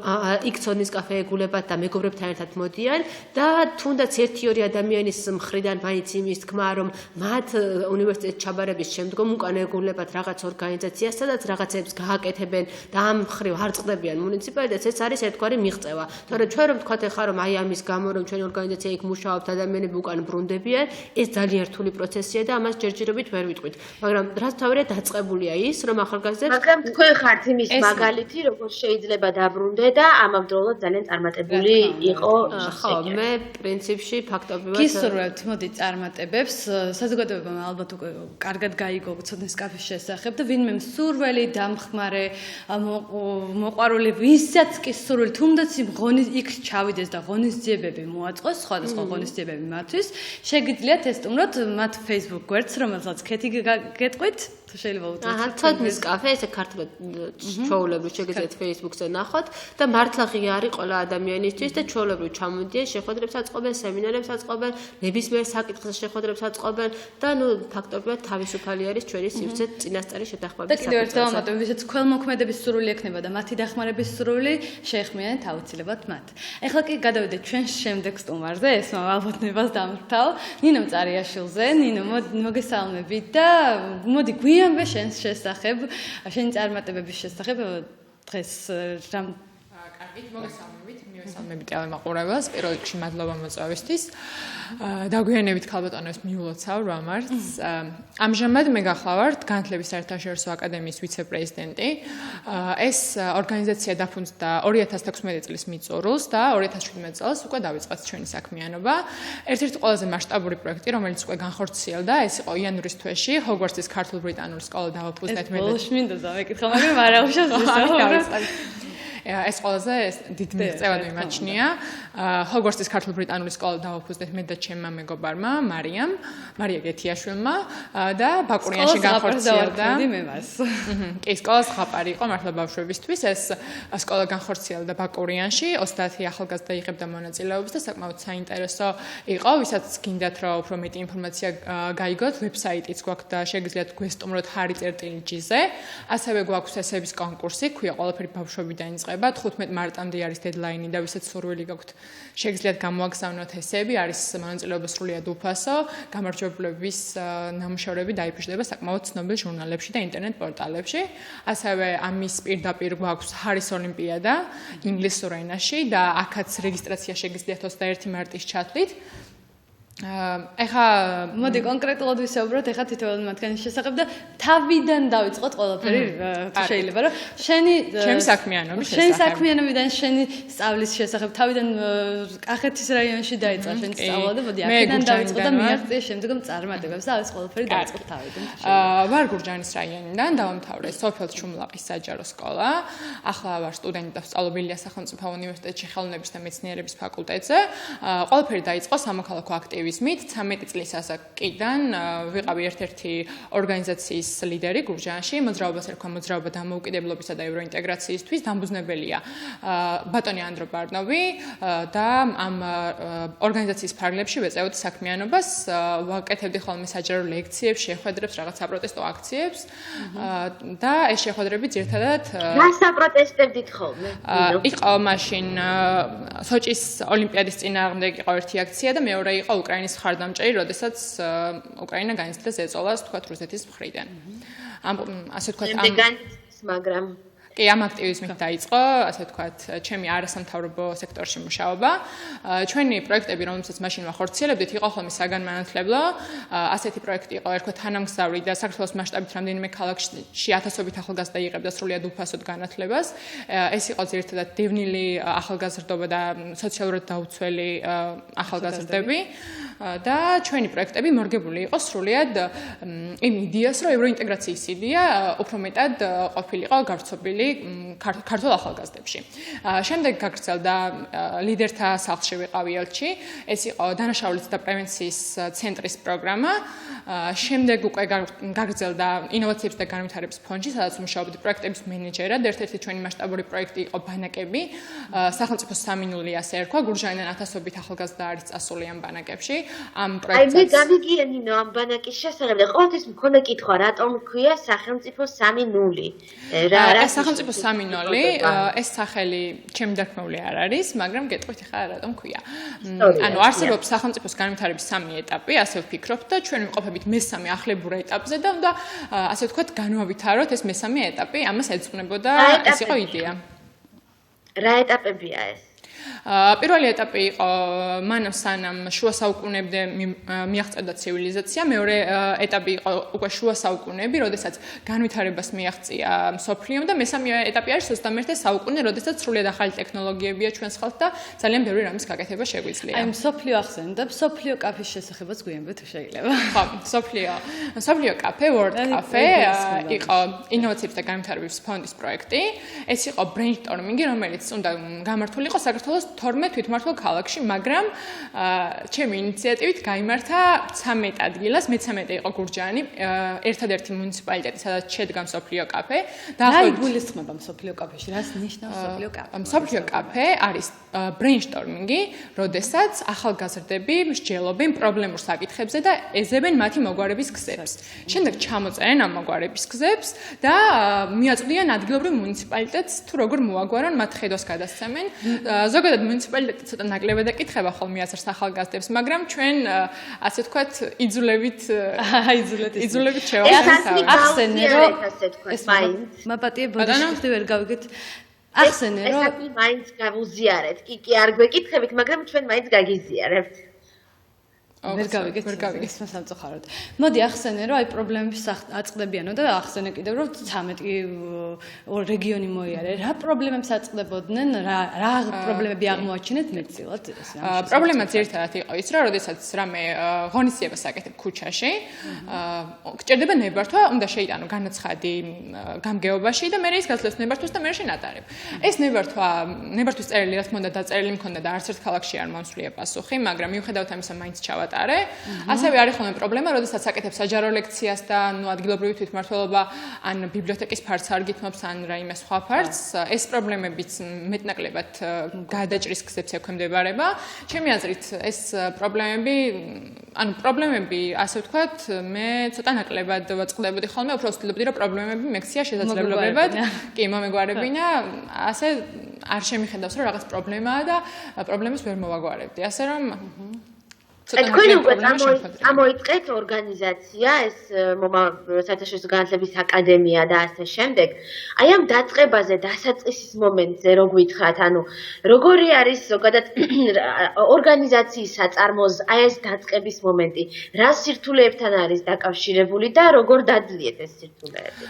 იქ ცოდნის კაფე ეგულებათ და მეგობრებთან ერთად მოდიან და თუნდაც 1-2 ადამიანის მხრიდან მაინც იმის თქმა, რომ მათ უნივერსიტეტში ჩაბარების შემდგომ უკან ეგულებათ რაღაც ორგანიზაციას, სადაც რაღაცებს გააკეთებენ და ამ მხრივ არ წყდებიან მუნიციპალიტეტს, ეს არის ერთგვარი მიღწევა. თორემ ჩვენ რომ თქვათ ახლა რომ აი ამის გამო რომ ჩვენი ორგანიზაცია იქ მუშაობთ, ადამიანები უკან ბრუნდებიან, ეს ძალიან რთული პროცესია და ამას ჯერჯერობით ვერ ვიტყვით. მაგრამ რაც თავარია დაწყებულია ის, რომ ახალგაზრდებს მაგრამ თქვენ ხართ იმის მაგალითი, როგორ შეიძლება დაბრუნდე და ამავდროულად ძალიან წარმატებული იყო. ხო, მე პრინციპში ფაქტობრივად გისურვებთ, მოდი წარმატებებს. საზოგადოებამ ალბათ უკვე კარგად გაიგო ცოდნის კაფის შესახებ და ვინმე მსურველი, დამხმარე, მოყვარული, ვისაც კი სურვილი, თუნდაც იმ ღონისძიებების იქ ჩავიდეს და ღონისძიებები მოაწყოს, სხვადასხვა ღონისძიებები მათთვის, შეგიძლიათ ესტუმროთ მათ Facebook გვერდს, რომელსაც ქეთი გეტყვით, თუ შეიძლება უთხრათ. აჰა, ცოდნის კაფე, ესე ქართულად ჩვეულებრივ შეგიძლიათ Facebook-ზე ნახოთ და მართლა ღია არის ყველა ადამიანისთვის და ჩვეულებრივ ჩამოდიან, შეხვედრებს აწყობენ, სემინარებს აწყობენ, ნებისმიერ საკითხზე შეხვედრებს აწყობენ და ნუ ფაქტობრივად თავისუფალი არის ჩვენი სივრცე წინასწარი შეთანხმების და კიდევ ერთ დავამატებ, ვისაც ქველმოქმედების სურვილი ექნება და მათი დახმარების სურვილი, შეეხმიანეთ აუცილებლად მათ. ეხლა კი გადავიდეთ ჩვენს შემდეგ სტუმარზე, ეს ალბათნებას დამთავრ. ნინო მწარიაშვილზე, ნინო მოგესალმებით და მოდი გვიანვე შენს შესახებ, შენი წარმატებების შესახებ დღეს რამ კარგით, მოგესალმებით, მივესალმებით ტელემაყურებელს. პირველ რიგში მადლობა მოწვევისთვის. დაგვიანებით ქალბატონებს მიულოცავ 8 მარტს. ამჟამად მე გახლავართ განათლების საერთაშორისო აკადემიის ვიცე-პრეზიდენტი. ეს ორგანიზაცია დაფუძნდა 2016 წლის მიწურულს და 2017 წელს უკვე დავიწყეთ ჩვენი საქმიანობა. ერთ-ერთი ყველაზე მასშტაბური პროექტი, რომელიც უკვე განხორციელდა, ეს იყო იანვრის თვეში ჰოგვორტსის ქართულ-ბრიტანული სკოლა დავაფუძნეთ მე. ბოლოს მინდა დავეკითხა, მაგრამ არა უშავს ეს ყველაზე დიდ მიღწევად მიმაჩნია. ჰოგვორტსის ქართულ-ბრიტანული სკოლა დავაფუძნეთ მე და ჩემმა მეგობარმა, მარია გეთიაშვილმა და ბაკურიანში განხორციელდა. კი, სკოლას ხაპარი იყო მართლა ბავშვებისთვის. ეს სკოლა განხორციელდა ბაკურიანში, 30 ახალგაზრდა იღებდა მონაწილეობას და საკმაოდ საინტერესო იყო. ვისაც გინდათ რა უფრო მეტი ინფორმაცია გაიგოთ, ვებსაიტიც გვაქვს და შეგიძლიათ გვესტუმროთ hari.gz-ზე. ასევე გვაქვს ესების კონკურსი, ქვია ყველაფერი ბავშვები დაიწყება. 15 მარტამდე არის დედლაინი და ვისაც სურვილი გაქვთ, შეგიძლიათ გამოაგზავნოთ ესები, არის მონაწილეობა სრულიად უფასო, გამარჯვებულების ნამუშევრები დაიფიშვება საკმაოდ ცნობილ ჟურნალებში და ინტერნეტ პორტალებში. ასევე ამის პირდაპირ გვაქვს ჰარის ოლიმპიადა ინგლისურ ენაში და აქაც რეგისტრაცია შეგიძლიათ 21 მარტის ჩათვლით. ეხა მოდი კონკრეტულად ვისაუბროთ ეხა თითოეული მათგანის შესახებ და თავიდან დავიწყოთ ყველაფერი თუ შეიძლება რომ შენი საქმიანობიდან შენი სწავლის შესახებ თავიდან კახეთის რაიონში დაიწყო შენი სწავლა და მოდი აქედან დავიწყო და მიაღწია შემდგომ წარმატებებს და ეს ყველაფერი დავიწყოთ თავიდან. ვარ გურჯაანის რაიონიდან, დავამთავრე სოფელ ჩუმლაყის საჯარო სკოლა. ახლა ვარ სტუდენტი და ვსწავლობელია სახელმწიფო უნივერსიტეტში ხელოვნების და მეცნიერების ფაკულტეტზე. ყველაფერი დაიწყო სამოქალაქო აქტივიზმით. 13 წლის ასაკიდან ვიყავი ერთ-ერთი ორგანიზაციის ლიდერი გურჯაანში, მოძრაობას ერქვა მოძრაობა დამოუკიდებლობისა და ევროინტეგრაციისთვის, დამბუზნებელია ბატონი ანდრო ბარნოვი და ამ ორგანიზაციის ფარგლებში ვეწეოდი საქმიანობას, ვაკეთებდი ხოლმე საჯარო ლექციებს, შეხვედრებს, რაღაც საპროტესტო აქციებს და ეს შეხვედრები ძირითადად რა საპროტესტებდით ხოლმე? იყო მაშინ სოჭის ოლიმპიადის წინააღმდეგ იყო ერთი აქცია და მეორე იყო უკრაინის მხარდამჭერი, როდესაც უკრაინა განიცდეს ეწოლას, თქვათ, რუსეთის მხრიდან. ასე თქვათ, მაგრამ კი, ამ აქტივიზმით დაიწყო, ასე თქვათ, ჩემი არასამთავრობო სექტორში მუშაობა. ჩვენი პროექტები, რომელსაც მაშინ ვახორციელებდით, იყო ხოლმე საგანმანათლებლო. ასეთი პროექტი იყო, ერქვა თანამგზავრი და საქართველოს მასშტაბით რამდენიმე ქალაქში ათასობით ახალგაზრდა იღებდა სრულიად უფასოდ განათლებას. ეს იყო ძირითადად დევნილი ახალგაზრდობა და სოციალურად დაუცველი ახალგაზრდები. და ჩვენი პროექტები მორგებული იყო სრულიად იმ იდეას, რომ ევროინტეგრაციის იდეა უფრო მეტად ყოფილიყო გავრცობილი ქართულ ახალგაზრდებში. შემდეგ გაგრძელდა ლიდერთა სახლში ვიყავი ელჩი, ეს იყო დანაშაულის და პრევენციის ცენტრის პროგრამა. შემდეგ უკვე გაგრძელდა ინოვაციების და განვითარების ფონდში, სადაც მუშაობდი პროექტების მენეჯერად. ერთ-ერთი ჩვენი მასშტაბური პროექტი იყო ბანაკები. სახელმწიფო 3.0 ასე ერქვა, გურჯაანიდან ათასობით ახალგაზრდა არის წასული ამ ბანაკებში. ამ პროექტს მე გამიგიანინო ამ ბანაკის შესახებ და ყოველთვის მქონდა კითხვა, რატომ ქვია სახელმწიფო 3.0? ეს სახელმწიფო 3.0, ეს სახელი ჩემი დარქმეული არ არის, მაგრამ გეტყვით ხა რატომ ქვია. ანუ არსებობს სახელმწიფოს განვითარების 3 ეტაპი, ასე ვფიქრობ და ჩვენ ვიმყოფებით მესამე ახლებურ ეტაპზე და უნდა ასე ვთქვათ განვავითაროთ ეს მესამე ეტაპი, ამას ეძღვნებოდა ეს იყო იდეა. რა ეტაპებია ეს? პირველი ეტაპი იყო მანამ სანამ შუა საუკუნემდე მიაღწევდა ცივილიზაცია, მეორე ეტაპი იყო უკვე შუა საუკუნეები, როდესაც განვითარებას მიაღწია მსოფლიომ და მესამე ეტაპი არის 21 საუკუნე, როდესაც სრულიად ახალი ტექნოლოგიებია ჩვენს ხალხს და ძალიან ბევრი რამის გაკეთება შეგვიძლია. აი მსოფლიო ახსენდა, მსოფლიო კაფის შესახებაც გვიანბეთ შეიძლება. ხო, მსოფლიო კაფე, World Cafe იყო ინოვაციების და განვითარების ფონდის პროექტი. ეს იყო brainstorming-ი, რომელიც უნდა გამართულიყო საქართველოს საქართველოს 12 თვითმმართველ ქალაქში, მაგრამ ჩემი ინიციატივით გაიმართა 13 ადგილას, მე-13 იყო გურჯაანი, ერთადერთი მუნიციპალიტეტი, სადაც შედგა მსოფლიო კაფე. რა იგულისხმება მსოფლიო კაფეში? რას ნიშნავს მსოფლიო კაფე? მსოფლიო კაფე არის ბრეინშტორმინგი, როდესაც ახალგაზრდები მსჯელობენ პრობლემურ საკითხებზე და ეზებენ მათი მოგვარების გზებს. შემდეგ ჩამოწერენ ამ მოგვარების გზებს და მიაწვდიან ადგილობრივ მუნიციპალიტეტს თუ როგორ მოაგვარონ მათ ხედვას გადასცემენ. ზოგადად მუნიციპალიტეტი ცოტა ნაკლებად ეკითხება ხოლმე აზრს ახალგაზრდებს, მაგრამ ჩვენ ასე ვთქვათ იძულებით შევახსენებთ. ახსენე რომ ეს მაინც მაპატიე ბოდიშხდი ვერ გავიგეთ. ახსენე რომ ეს მაინც გავუზიარეთ. კი არ გვეკითხებით, მაგრამ ჩვენ მაინც გაგიზიარებთ. ვერ გავიგეთ ეს სამწუხაროდ. მოდი ახსენე რომ აი პრობლემების აწყდებიანო და ახსენე კიდევ რომ 13 რეგიონი მოიარე. რა პრობლემებს აწყდებოდნენ? რა პრობლემები აღმოაჩინეთ მეტწილად? პრობლემა ძირითადად იყო ის, რომ როდესაც რამე ღონისძიებას აკეთებ ქუჩაში, გჭირდება ნებართვა, უნდა შეიტანო განაცხადი გამგეობაში და მე ის გასძლევს ნებართვას და მე შენ ატარებ. ეს ნებართვის წერილი რა თქმა უნდა დაწერილი მქონდა და არც ერთ ქალაქში არ მომსვლია პასუხი, მაგრამ მიუხედავად ამისა მაინც ჩავატარე. ასევე არის ხოლმე პრობლემა, როდესაც აკეთებ საჯარო ლექციას და ადგილობრივი თვითმმართველობა ან ბიბლიოთეკის ფარც არ გითმობს ან რაიმე სხვა ფარც, ეს პრობლემებიც მეტნაკლებად გადაჭრის გზებს ექვემდებარება. ჩემი აზრით, ეს პრობლემები, ასე ვთქვათ, მე ცოტა ნაკლებად ვაწყდებოდი ხოლმე, უფრო ვცდილობდი, რომ პრობლემები მექცია შესაძლებლობებად, კი, მომეგვარებინა, ასე არ შემიხედავს, რომ რაღაც პრობლემაა და პრობლემას ვერ მოვაგვარებდი. ასე რომ თქვენ უკვე ამოიწყეთ ორგანიზაცია, ეს საერთაშორისო განათლების აკადემია და ასე შემდეგ. აი ამ დაწყებაზე, დასაწყისის მომენტზე რო გითხრათ, ანუ როგორი არის ზოგადად ორგანიზაციის საწარმოს აი ეს დაწყების მომენტი, რა სირთულეებთან არის დაკავშირებული და როგორ დადლიეთ ეს სირთულეები?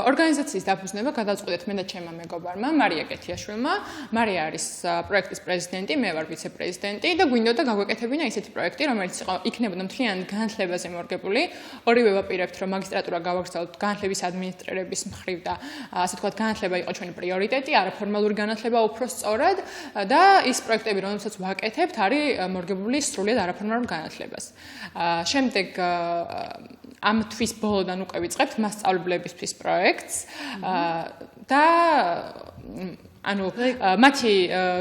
ორგანიზაციის დაფუძნება გადავწყვეტეთ მე და ჩემმა მეგობარმა, მარია კეთიაშვილმა. მარია არის პროექტის პრეზიდენტი, მე ვარ ვიცე-პრეზიდენტი და გვინდოდა გაგვეკეთებინა ისეთი პროექტი, რომელიც იქნებოდა მთლიან განათლებაზე მორგებული. ორივე ვაპირებთ, რომ მაგისტრატურა გავაგრძელოთ განათლების ადმინისტრირების მხრივ და ასე ვთქვათ, განათლება იყო ჩვენი პრიორიტეტი, არაფორმალური განათლება უფრო სწორად და ის პროექტები, რომელსაც ვაკეთებთ, არის მორგებული სრულიად არაფორმალურ განათლებას. შემდეგ ამ თვის ბოლოდან უკვე ვიწყებთ მასწავლებლებისთვის პროექტს და ანუ მათი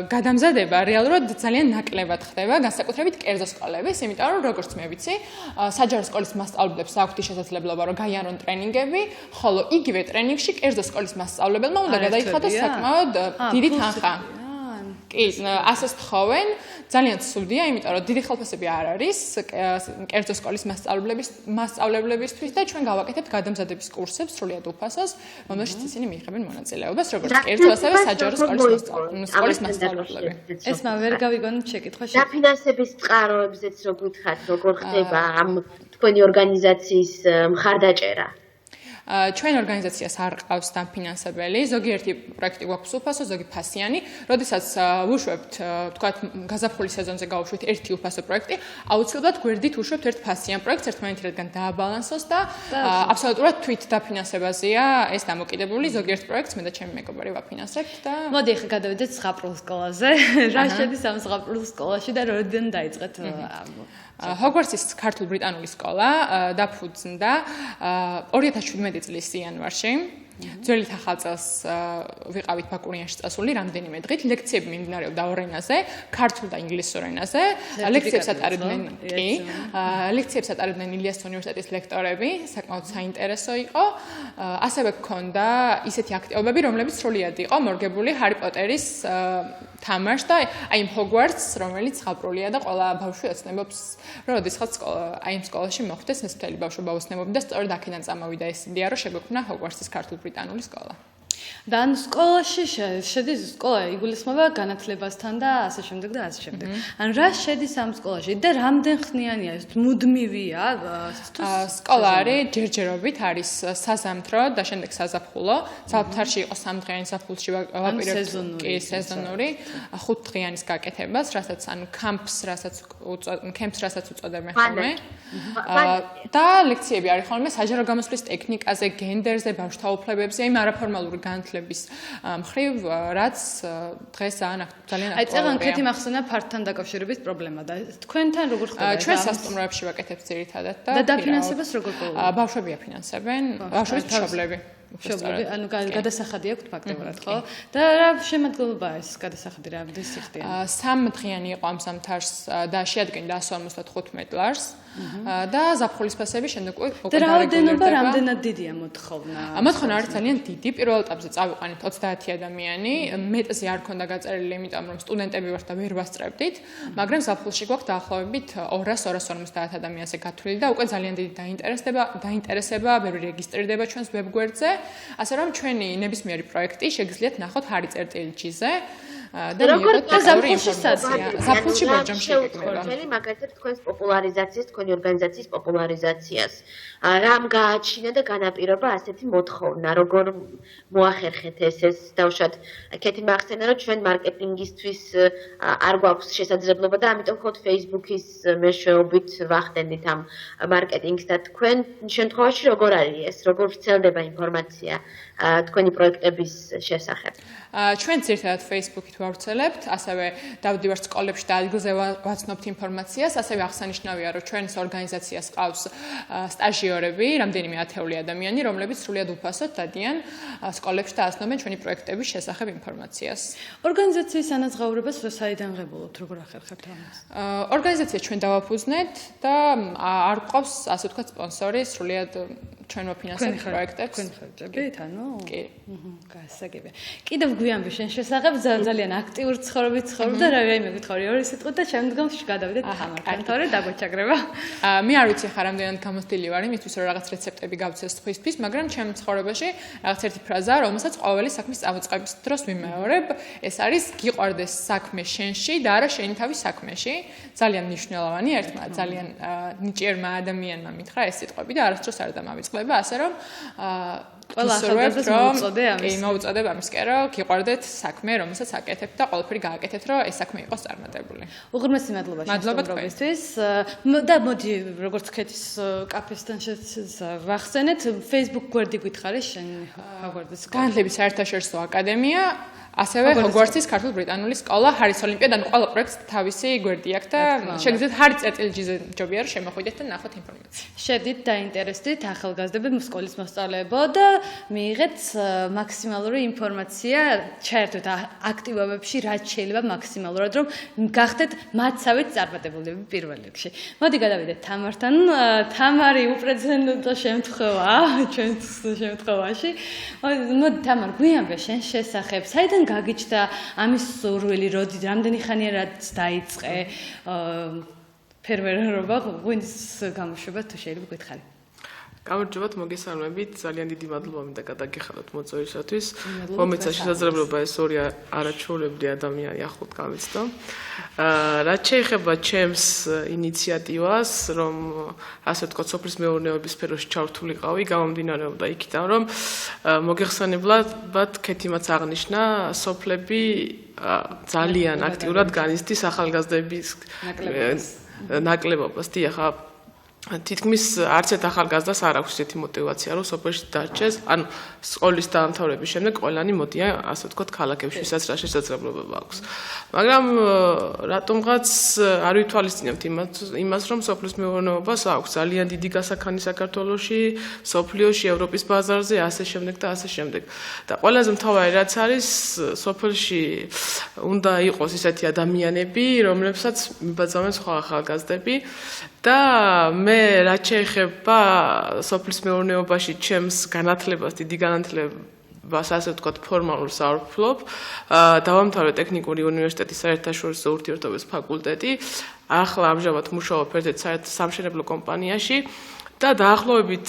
გადამზადება რეალურად ძალიან ნაკლებად ხდება, განსაკუთრებით კერძო სკოლების, იმიტომ რომ როგორც მე ვიცი, საჯარო სკოლის მასწავლებლებს აქვთ შესაძლებლობა რომ გაიარონ ტრენინგები, ხოლო იგივე ტრენინგში კერძო სკოლის მასწავლებელმა უნდა გადაიხადოს საკმაოდ დიდი თანხა. კი, ასე თხოვენ, ძალიან ცუდია, იმიტომ რომ დიდი ხელფასები არ არის კერძო სკოლის მასწავლებლებისთვის და ჩვენ გავაკეთებთ გადამზადების კურსებს სრულიად უფასოს, რომელშიც ისინი მიიღებენ მონაწილეობას, როგორც კერძო, ასევე საჯარო სკოლის მასწავლებლები. ეს ვერ გავიგონოთ შეკითხვა. დაფინანსების წყაროებზეც რო გითხრათ, როგორ ხდება ამ თქვენი ორგანიზაციის მხარდაჭერა? ჩვენ ორგანიზაციას არ ყავს დაფინანსებელი, ზოგიერთი პროექტი გვაქვს უფასო, ზოგი ფასიანი. როდესაც ვუშვებთ, თქვათ, გაზაფხულის სეზონზე გავუშვით ერთი უფასო პროექტი, აუცილებლად გვერდით უშვებთ ერთ ფასიან პროექტს, ერთმანეთთან დააბალანსოს და აბსოლუტურად თვით დაფინანსებაზეა ეს დამოკიდებული. ზოგიერთ პროექტს მე და ჩემი მეგობარი ვაფინანსებთ და მოდი ახლა გადავიდეთ ზღაპრულ სკოლაზე. რა შედის ამ ზღაპრულ სკოლაში და როდენ დაიწყეთ? ჰოგვორტსის ქართულ-ბრიტანული სკოლა დაფუძნდა 2017 წლის იანვარში. ძველი ახალწელს ვიყავით ბაკურიანში წასული რამდენიმე დღით, ლექციები მიმდინარეობდა ორ ენაზე, ქართულ და ინგლისურ ენაზე. ლექციებს ატარებდნენ ილიას უნივერსიტეტის ლექტორები, საკმაოდ საინტერესო იყო. ასევე გქონდა ისეთი აქტივობები, რომლებიც სრულიად იყო მორგებული ჰარი პოტერის თამაშს და აი იმ ჰოგვორტსს, რომელიც ზღაპრულია და ყველა ბავშვი ოცნებობს, რომ როდესაც აი იმ სკოლაში მოხვდეს, ეს მთელი ბავშვობა ოცნებობდა და სწორედ აქედან წამოვიდა ეს იდეა, რომ შეგვექმნა ჰოგვორტსის ქართულ-ბრიტანული სკოლა. და ან სკოლაში შედის სკოლა იგულისხმება განათლებასთან და ასე შემდეგ და ასე შემდეგ. ან რა შედის ამ სკოლაში და რამდენ ხნიანია ეს მუდმივია? სკოლა არის ჯერჯერობით, არის საზამთრო და შემდეგ საზაფხულო. ზამთარში იყო 3 დღიანი, ზაფხულში ვაპირებთ სეზონური 5 დღიანის გაკეთებას, რასაც ანუ კემპს რასაც უწოდებენ ხოლმე. და ლექციები არის ხოლმე საჯარო გამოსვლის ტექნიკაზე, გენდერზე, ბავშვთა უფლებებზე, იმ არაფორმალური განათლების განათლების მხრივ, რაც დღეს ძალიან აი წეგან კეთი მახსოვნა ფართთან დაკავშირებით პრობლემა და თქვენთან როგორ ხდება? ჩვენ სასტუმროებში ვაკეთებთ ძირითადად და დაფინანსებას როგორ ყოველდღე? ბავშვები აფინანსებენ, ბავშვების მშობლები. ანუ გადასახადი აქვთ ფაქტობრივად, ხო? და რა შემადგენლობაა ეს გადასახადი, რა სიხდიანი? 3 დღიანი იყო ამ ზამთარს და შეადგენდა 155 ლარს და ზაფხულის ფასები შემდეგ უკვე და რაოდენობა რამდენად დიდია მოთხოვნა? მოთხოვნა არის ძალიან დიდი. პირველ ეტაპზე წავიყვანით 30 ადამიანი, მეტზე არ ქონდა გაწერილი, იმიტომ რომ სტუდენტები ვართ და ვერ ვასწრებდით, მაგრამ ზაფხულში გვაქვს დაახლოებით 200-250 ადამიანზე გათვლილი და უკვე ძალიან დიდი დაინტერესება, ბევრი რეგისტრირდება ჩვენს ვებგვერდზე. ასე რომ ჩვენი ნებისმიერი პროექტი შეგიძლიათ ნახოთ ჰარი წერტილჩიზე და მიიღოთ დეტალური ინფორმაცია. ზაფხულში ბორჯომში იკეთება. მაგალითად თქვენს პოპულარიზაციას, თქვენი ორგანიზაციის პოპულარიზაციას. რამ გააჩინა და განაპირობა ასეთი მოთხოვნა, როგორ მოახერხეთ ეს დავუშვათ კეთი მახსენა რომ ჩვენ მარკეტინგისთვის არ გვაქვს შესაძლებლობა და ამიტომ ხოთ Facebook-ის მეშვეობით ვახდენით ამ მარკეტინგს და თქვენ შემთხვევაში როგორ არის ეს, როგორ ვრცელდება ინფორმაცია თქვენი პროექტების შესახებ? ჩვენ ძირითადად Facebook-ით ვავრცელებთ, ასევე დავდივართ სკოლებში და ადგილზე ვაცნობთ ინფორმაციას, ასევე აღსანიშნავია, რომ ჩვენს ორგანიზაციას ყავს სტაჟიორები, რამდენიმე ათეული ადამიანი, რომლებიც სრულიად უფასოდ დადიან სკოლებში და ასწავლენ ჩვენი პროექტების შესახებ ინფორმაციას. ორგანიზაციის ანაზღაურებას საიდან ღებულობთ, როგორ ახერხებთ ამას? ორგანიზაცია ჩვენ დავაფუძნეთ და არ გვყავს, ასე ვთქვათ, სპონსორი, სრულიად ჩვენ ვაფინანსებთ პროექტებს. თქვენ ხარჯებით, ანუ? კი. გასაგებია. კიდევ გვიანბი შენ შესახებ ძალიან აქტიურ ცხოვრებით ცხოვრობ და რაიმე გითხოვრი ორი სიტყვით და შემდგომში გადავიდეთ თამართან, თორე დაგვაჩაგრება. მე არ ვიცი ხარ რამდენად გამოცდილი ვარ იმისთვის რომ რაღაც რეცეპტები გავცეს თქვისთვის, მაგრამ ჩემ ცხოვრებაში რაღაც ერთი ფრაზაა, რომელსაც ყოველი საქმის წამოწყების დროს ვიმეორებ, ეს არის გიყვარდეს საქმე შენში და არა შენი თავის საქმეში. ძალიან მნიშვნელოვანი, ერთმა ძალიან ნიჭიერმა ადამიანმა მითხრა ეს სიტყვები და არასდროს არ დამავიწყდება, ასე რომ ყველა ახალგაზრდას მოუწოდე ამის. კი, მოუწოდებ ამისკენ, რომ გიყვარდეთ საქმე, რომელსაც აკეთებთ და ყველაფერი გააკეთებთ, რომ ეს საქმე იყოს წარმატებული. უღრმესი მადლობა შემოგვიყვებისთვის და მოდი როგორც ქეთის კაფესთან ვახსენეთ, Facebook გვერდი გითხარი შენ ჰოგვორტის განათლების საერთაშორისო აკადემია, ასევე ჰოგვორტსის ქართულ-ბრიტანული სკოლა, ჰარის ოლიმპიადა, ანუ ყველა პროექტს თავისი გვერდი აქვს და შეგიძლიათ ჰარი წერტილჯიზე ჯობია რომ შემოხვიდეთ და ნახოთ ინფორმაცია. შედით დაინტერესდით ახალგაზრდები სკოლის მოსწავლეებო და მიიღეთ მაქსიმალური ინფორმაცია, ჩაერთვეთ აქტივობებში, რაც შეიძლება მაქსიმალურად რომ გახდეთ მათსავით წარმატებულები პირველ რიგში. მოდი გადავიდეთ თამართან. თამარი უპრეცედენტო შემთხვევაა ჩვენს შემთხვევაში. მოდი თამარ, გვიანბე შენ შესახებ, საიდან გაგიჩნდა ამის სურვილი, რამდენი ხანია რაც დაიწყე ფერმერობა, ღვინის გამოშვება თუ შეიძლება გითხარი. გამარჯობათ, მოგესალმებით, ძალიან დიდი მადლობა მინდა გადაგიხადოთ მოწვევისათვის. მომეცა შესაძლებლობა ეს ორი არაჩვეულებრივი ადამიანი ახლოთ გამიცნო. რაც შეეხება ჩემს ინიციატივას, რომ ასე ვთქვათ, სოფლის მეურნეობის სფეროში ჩავრთულიყავი, გამომდინარეობდა იქიდან, რომ მოგეხსენებათ, ქეთიმაც აღნიშნა, სოფლები ძალიან აქტიურად განიცდის ახალგაზრდების ნაკლებობას. დიახ, თითქმის არც ერთ ახალგაზრდას არ აქვს ესეთი мотиваცია, რომ სოფელში დარჩეს, ანუ სკოლის დაამთავრების შემდეგ ყველანი მოდიან, ასე ვთქვათ, ქალაქებში, ვისაც რა შესაძლებლობა აქვს. მაგრამ რატომღაც არ ვითვალისწინებთ იმას, რომ სოფლის მეურნეობას აქვს ძალიან დიდი გასაქანი საქართველოში, სოფლიოში, ევროპის ბაზარზე, ასე შემდეგ და ასე შემდეგ. და ყველაზე მთავარი რაც არის, სოფელში უნდა იყოს ისეთი ადამიანები, რომლებსაც მიბაძავენ სხვა ახალგაზრდები და მე რაც შეეხება სოფლის მეურნეობაში ჩემს განათლებას, დიდი განათლებას, ასე ვთქვათ, ფორმალურს არ ვფლობ. დავამთავრე ტექნიკური უნივერსიტეტის საერთაშორისო ურთიერთობების ფაკულტეტი. ახლა ამჟამად მუშაობ ერთ-ერთ სამშენებლო კომპანიაში და დაახლოებით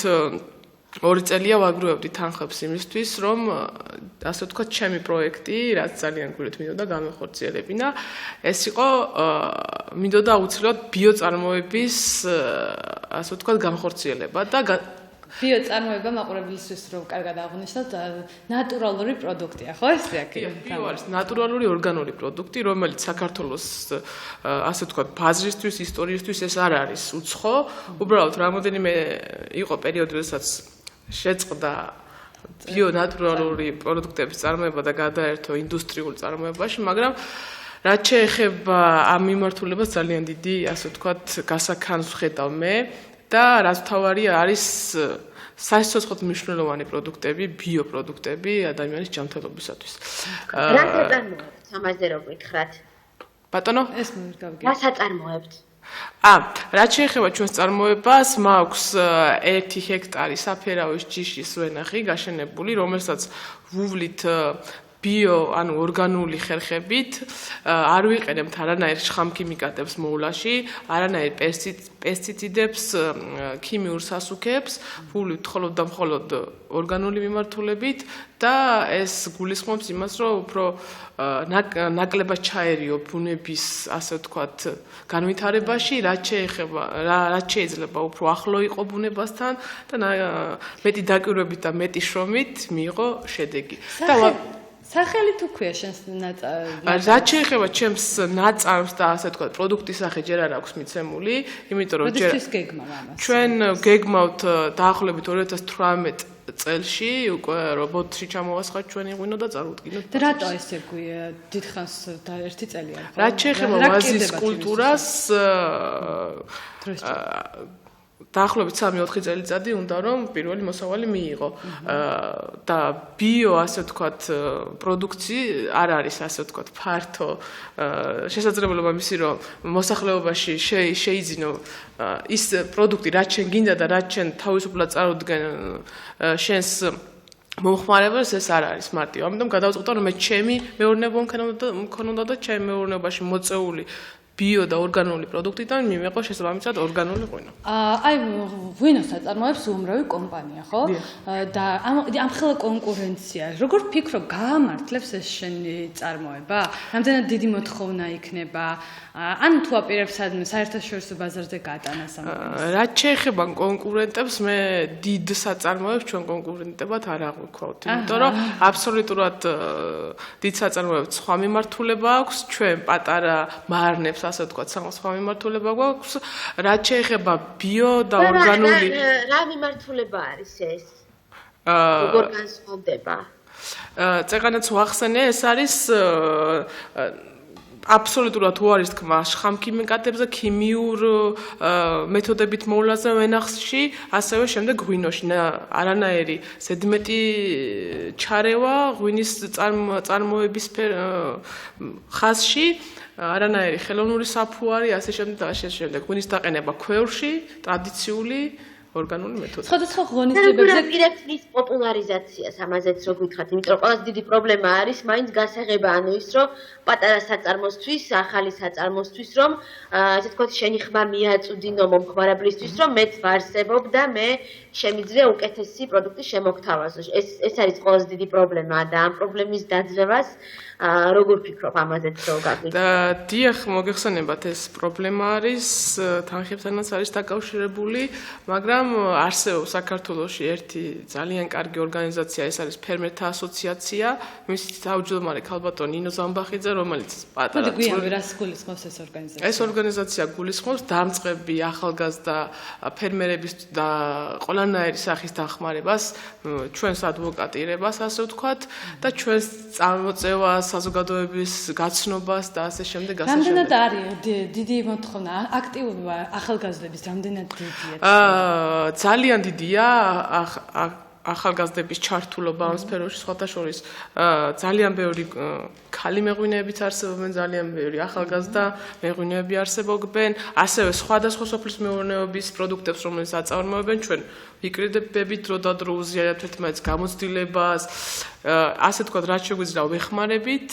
2 წელია ვაგროვებდი თანხებს იმისთვის, რომ ასე ვთქვათ, ჩემი პროექტი, რაც ძალიან გვირგვინით მინდოდა გამეხორციელებინა, ეს იყო მინდოდა აუცილებლად ბიოწარმოების, ასე ვთქვათ, გამხორციელება და ბიოწარმოება მაყურებლისთვის რომ კარგად აღნიშნოთ, ნატურალური პროდუქტია, ხო ეს აქ? ბიო არის ნატურალური ორგანული პროდუქტი, რომელიც საქართველოს, ასე ვთქვათ, ბაზრისთვის, ისტორიისთვის ეს არ არის უცხო. უბრალოდ რამოდენიმე იყო პერიოდი, როდესაც შეწყდა ბიონატურალური პროდუქტების წარმოება და გადაერთო ინდუსტრიულ წარმოებაში, მაგრამ რაც შეეხება ამ მიმართულებას ძალიან დიდი, ასე ვთქვათ, გასაქანს ვხედავ მე და რაც თავარია არის სასიცოცხლოდ მნიშვნელოვანი პროდუქტები, ბიოპროდუქტები ადამიანის ჯანმრთელობისათვის. რა წარმოებთ? ამაზე რო გითხრათ? ბატონო? ეს მოგავგე. რა საწარმოებთ? რაც შეეხება ჩვენს წარმოებას, მაქვს 1 ჰექტარი საფერავის ჯიშის ვენახი გაშენებული, რომელსაც ვუვლით ბიო, ანუ ორგანული ხერხებით, არ ვიყენებთ არანაირ შხამქიმიკატებს მოვლაში, არანაირ პესტიციდებს, ქიმიურ სასუქებს, ვუვლით მხოლოდ და მხოლოდ ორგანული მიმართულებით და ეს გულისხმობს იმას, რომ უფრო ნაკლებად ჩაერიო ბუნების, ასე ვთქვათ, განვითარებაში, რაც შეიძლება უფრო ახლო იყო ბუნებასთან და მეტი დაკვირვებით და მეტი შრომით მიიღო შედეგი. სახელი თუ ქვია შენს რაც შეეხება ჩემს ნაწარმს და ასე ვთქვათ, პროდუქტის სახე ჯერ არ აქვს მიცემული, იმიტომ რომ ჩვენ გეგმავთ დაახლოებით 2018 წელში უკვე რობოტში ჩამოვასხათ ჩვენი ღვინო და წარუდგინოთ. და რატო ესე დიდხანს და 1 წელი არის? რაც შეეხება ვაზის კულტურას დაახლოებით 3-4 წელიწადი უნდა რომ პირველი მოსავალი მიიღო და ბიო ასე ვთქვათ პროდუქცია არ არის ასე ვთქვათ ფართო შესაძლებლობა მისი რომ მოსახლეობაში შეიძინო ის პროდუქტი რაც შენ გინდა და რაც შენ თავისუფლად წარუდგენ შენს მომხმარებელს ეს არ არის მარტივ. ამიტომ გადავწყვიტე რომ მე ჩემი მეურნეობა მქონოდა და ჩემი მეურნეობაში მოწეული ბიო და ორგანული პროდუქტიდან მიმეყო შესაბამისად ორგანული ღვინო. აი ღვინოს აწარმოებს უამრავი კომპანია, ხო? და ამ ხელა კონკურენცია, როგორ ფიქრობ, გაამართლებს ეს შენი წარმოება? რამდენად დიდი მოთხოვნა იქნება? ან თუ აპირებს საერთაშორისო ბაზარზე გატანას ამ რაც შეეხება კონკურენტებს, მე დიდ საწარმოებს ჩვენ კონკურენტებად არ აღვიქვავთ, იმიტომ რომ აბსოლუტურად დიდ საწარმოებს სხვა მიმართულება აქვს, ჩვენ პატარა მარნებს ასე ვთქვათ, სხვა მიმართულება გვაქვს, რაც შეეხება ბიო და ორგანული რა მიმართულება არის ეს? როგორ განსხვავდება? წეგანაც ვახსენე, ეს არის აბსოლუტურად უარის თქმა შხამქიმიკატებზე, ქიმიურ მეთოდებით მოვლაზე ვენახში, ასევე შემდეგ ღვინოში. არანაირი ზედმეტი ჩარევა ღვინის წარმოების ხაზში, არანაირი ხელოვნური საფუარი, ასე შემდეგ. ღვინის დაყენება ქვევრში, ტრადიციული ორგანული მეთოდით. სხვადასხვა ღონისძიებებზე პირებს მის პოპულარიზაციას ამაზეც რო გითხრათ, იმიტომ რომ ყველაზე დიდი პრობლემა არის მაინც გასაღება, ანუ ის რომ პატარა საწარმოსთვის, ახალი საწარმოსთვის რომ ასე თქვათ შენი ხმა მიაწუდინო მომხმარებლისთვის რომ მეც ვარსებობ და მე შემიძლია უკეთესი პროდუქტი შემოგთავაზო. ეს არის ყველაზე დიდი პრობლემა და ამ პრობლემის დაძლევას როგორ ფიქრობ ამაზეც რო გაგვიყვება? დიახ, მოგეხსენებათ, ეს პრობლემა არის თანხებთანაც არის დაკავშირებული, მაგრამ არსებობს საქართველოში ერთი ძალიან კარგი ორგანიზაცია, ეს არის ფერმერთა ასოციაცია, მისი თავმჯდომარე ქალბატონი ნინო ზამბახიძე, რომელიც პატარა გვიანვე რას გულისხმობს ეს ორგანიზაცია? ეს ორგანიზაცია გულისხმობს დამწყები ახალგაზრდა ფერმერების და ყველანაირი სახის დახმარებას, ჩვენს ადვოკატირებას, ასე ვთქვათ, და ჩვენს წარმოწევას საზოგადოების გაცნობას და ასე შემდეგ. რამდენად არის დიდი მოთხოვნა აქტიურობა ახალგაზრდების რამდენად დიდია? ძალიან დიდია ახალგაზრდების ჩართულობა ამ სფეროში, სხვათა შორის ძალიან ბევრი ქალი მეღვინეებიც არსებობენ, ძალიან ბევრი ახალგაზრდა მეღვინეები არსებობენ, ასევე სხვადასხვა სოფლის მეურნეობის პროდუქტებს, რომელიც აწარმოებენ, ჩვენ ვიკრიბებით დრო და დრო უზიარებთ ერთმანეთს გამოცდილებას, ასე თქვა, რაც შეგვიძლია ვეხმარებით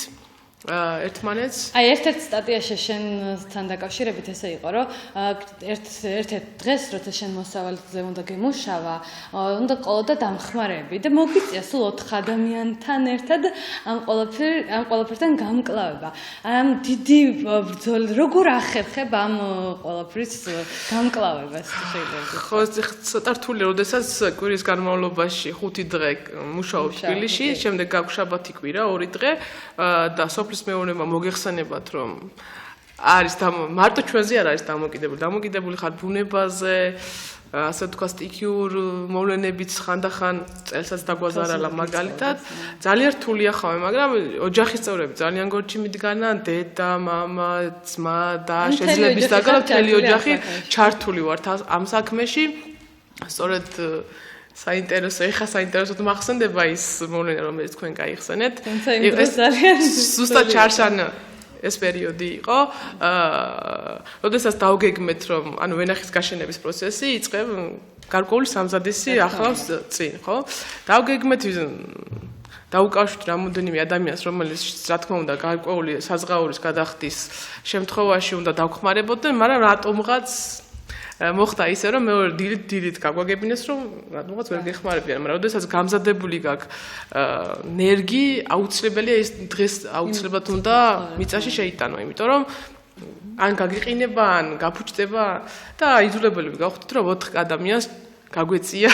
ერთმანეთს. აი ერთ-ერთ სტატიაში შენთან დაკავშირებით ესე იყო, რომ ერთ-ერთ დღეს, როცა შენ მოსავალზე უნდა გემუშავა, უნდა ყოლოდა დამხმარები და მოგვიწია სულ 4 ადამიანთან ერთად ამ ყველაფერთან გამკლავება. ამ დიდი ბრძოლა როგორ ახერხებ ამ ყველაფრის გამკლავებას შეიძლება? ხო, ცოტა რთულია, როდესაც კვირის განმავლობაში 5 დღე მუშაობ თბილისში, შემდეგ გაქვს შაბათი კვირა 2 დღე და მეურნეობა მოგეხსენებათ რომ არის მარტო ჩვენზე არ არის დამოკიდებული ხარ ბუნებაზე, ასე თქვა სტიქიურ მოვლენებით ხანდახან წელსაც დაგვაზარალა მაგალითად ძალიან რთულია ხოლმე მაგრამ ოჯახის წევრები ძალიან გორჩი მიდგანან დედა მამა ძმა და შეძლების დაკარგვა მთელი ოჯახი ჩართული ვართ ამ საქმეში სწორედ საინტერესოდ მახსენდება ის მოვლენა რომელიც თქვენ გაიხსენეთ ზუსტად ჩარშან ეს პერიოდი იყო როდესაც დავგეგმეთ რომ ანუ ვენახის გაშენების პროცესი იწყებ გარკვეული სამზადისი ახლავს წინ ხო დავგეგმეთ დაუკავშირეთ რამოდენიმე ადამიანს რომელიც რა თქმა უნდა გარკვეული საზღაურის გადახდის შემთხვევაში უნდა დავხმარებოდნენ მაგრამ რატომღაც მოხდა ისე რომ მე დილით გაგვაგებინეს რომ რატომღაც ვერ გეხმარებიან მაგრამ როდესაც გამზადებული გაქვს ნერგი აუცილებელია ის დღეს აუცილებლად უნდა მიწაში შეიტანო იმიტომ რომ ან გაგიყინება ან გაფუჭდება და იძულებელები გავხდით რომ 4 ადამიანს გაგვეწია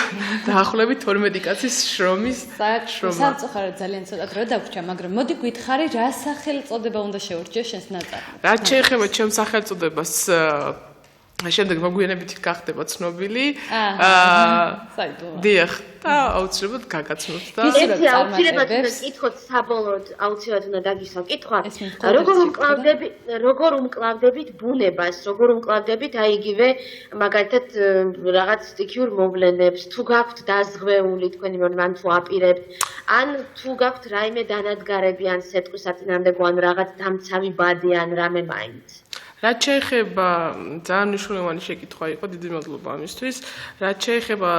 დაახლოებით 12 კაცის შრომის შრომა სამწუხაროდ ძალიან ცოტა დრო დაგვრჩა მაგრამ მოდი გითხარი რა სახელწოდება უნდა შეურჩიო შენს ნაწარმოებში რაც შეეხება ჩემს სახელწოდებას შემდეგ მოგვიანებით გახდება ცნობილი დიახ და აუცილებლად გაგაცნობთ და ერთი აუცილებლად უნდა გითხოთ საბოლოოდ აუცილებლად უნდა დაგისვა კითხვა როგორ უმკლავდებით ბუნებას როგორ უმკლავდებით აი იგივე მაგალითად რაღაც სტიქიურ მოვლენებს თუ გაქვთ დაზღვეული თქვენი მან თუ აპირებთ ან თუ გაქვთ რაიმე დანადგარები ან სეტყვის საწინააღმდეგო ან რაღაც დამცავი ბადი ან რამე მაინც რაც შეეხება ძალიან მნიშვნელოვანი შეკითხვა იყო დიდი მადლობა ამისთვის რაც შეეხება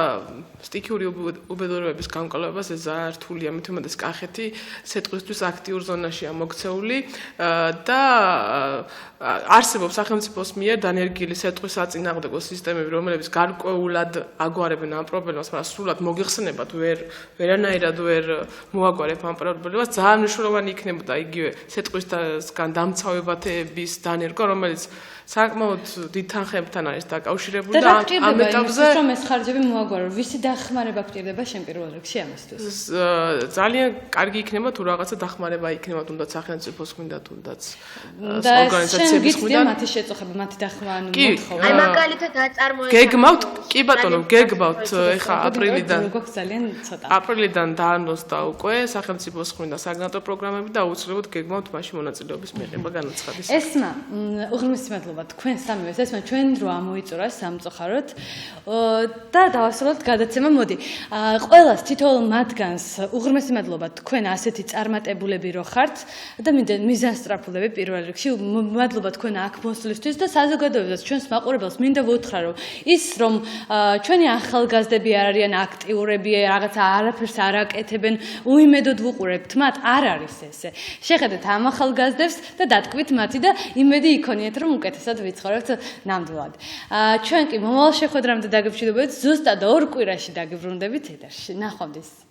სტიქიური უბედურებების განკვლევას ეს ძალიან რთულია მით უმეტეს კახეთი სეტყვისთვის აქტიურ ზონაშია მოქცეული და არსებობს სახელმწიფოს მიერ დანერგილი სეტყვის საწინააღმდეგო სისტემები რომლებიც გარკვეულად აგვარებენ ამ პრობლემას მაგრამ სრულად მოგიხსენებათ ვერანაირად ვერ მოაგვარებ ამ პრობლემას ძალიან მნიშვნელოვანი იქნებოდა იგივე სეტყვისგან დამცავებათების დანერგვა რომელიც საკმაოდ დიდ თანხებთან არის დაკავშირებული და ამ ეტაპზე რომ ეს ხარჯები მოაგვარო ვისი დახმარება გჭირდება შენ პირველ რიგში ამისთვის ძალიან კარგი იქნება თუ რაღაცა დახმარება იქნება თუნდაც სახელმწიფოს მინდა თუნდაც ორგანიზაციების მინდა მათი შეწუხება მათი დახმარება ანუ მოთხოვნა აი მაგალითად აწარმოებს გეგმავთ კი ბატონო გეგმავთ ეხა აპრილიდან დაანონსდა უკვე სახელმწიფოს მინდა საგრანტო პროგრამები და აუცილებლად გეგმავთ მასში მონაწილეობის მიღება განაცხადის ესმა უღრმესი მადლობა თქვენ სამივეს ესმა ჩვენ დრო ამოიწურა სამწუხაროდ და დავასრულოთ გადაცემა მოდი ყველას თითოეულ მათგანს უღრმესი მადლობა თქვენ ასეთი წარმატებულები რო ხართ და მიზანსტრაფულები პირველ რიგში მადლობა თქვენ აქ მოსვლისთვის და საზოგადოებასაც ჩვენს მაყურებელს მინდა ვუთხრა რომ ის რომ ჩვენი ახალგაზრდები არ არიან აქტიურები რაღაცა არაფერს არ აკეთებენ უიმედოდ ვუყურებთ მათ არ არის ესე შეხედეთ ამ ახალგაზრდებს და დატკბით მათი და იმედი იქონიეთ რომ უკეთესად ვიცხოვრებთ ნამდვილად ჩვენ კი მომავალ შეხვედრამდე დაგემშვიდობებით ზუსტად 2 კვირაში დაგიბრუნდებით ეთერში ნახვამდის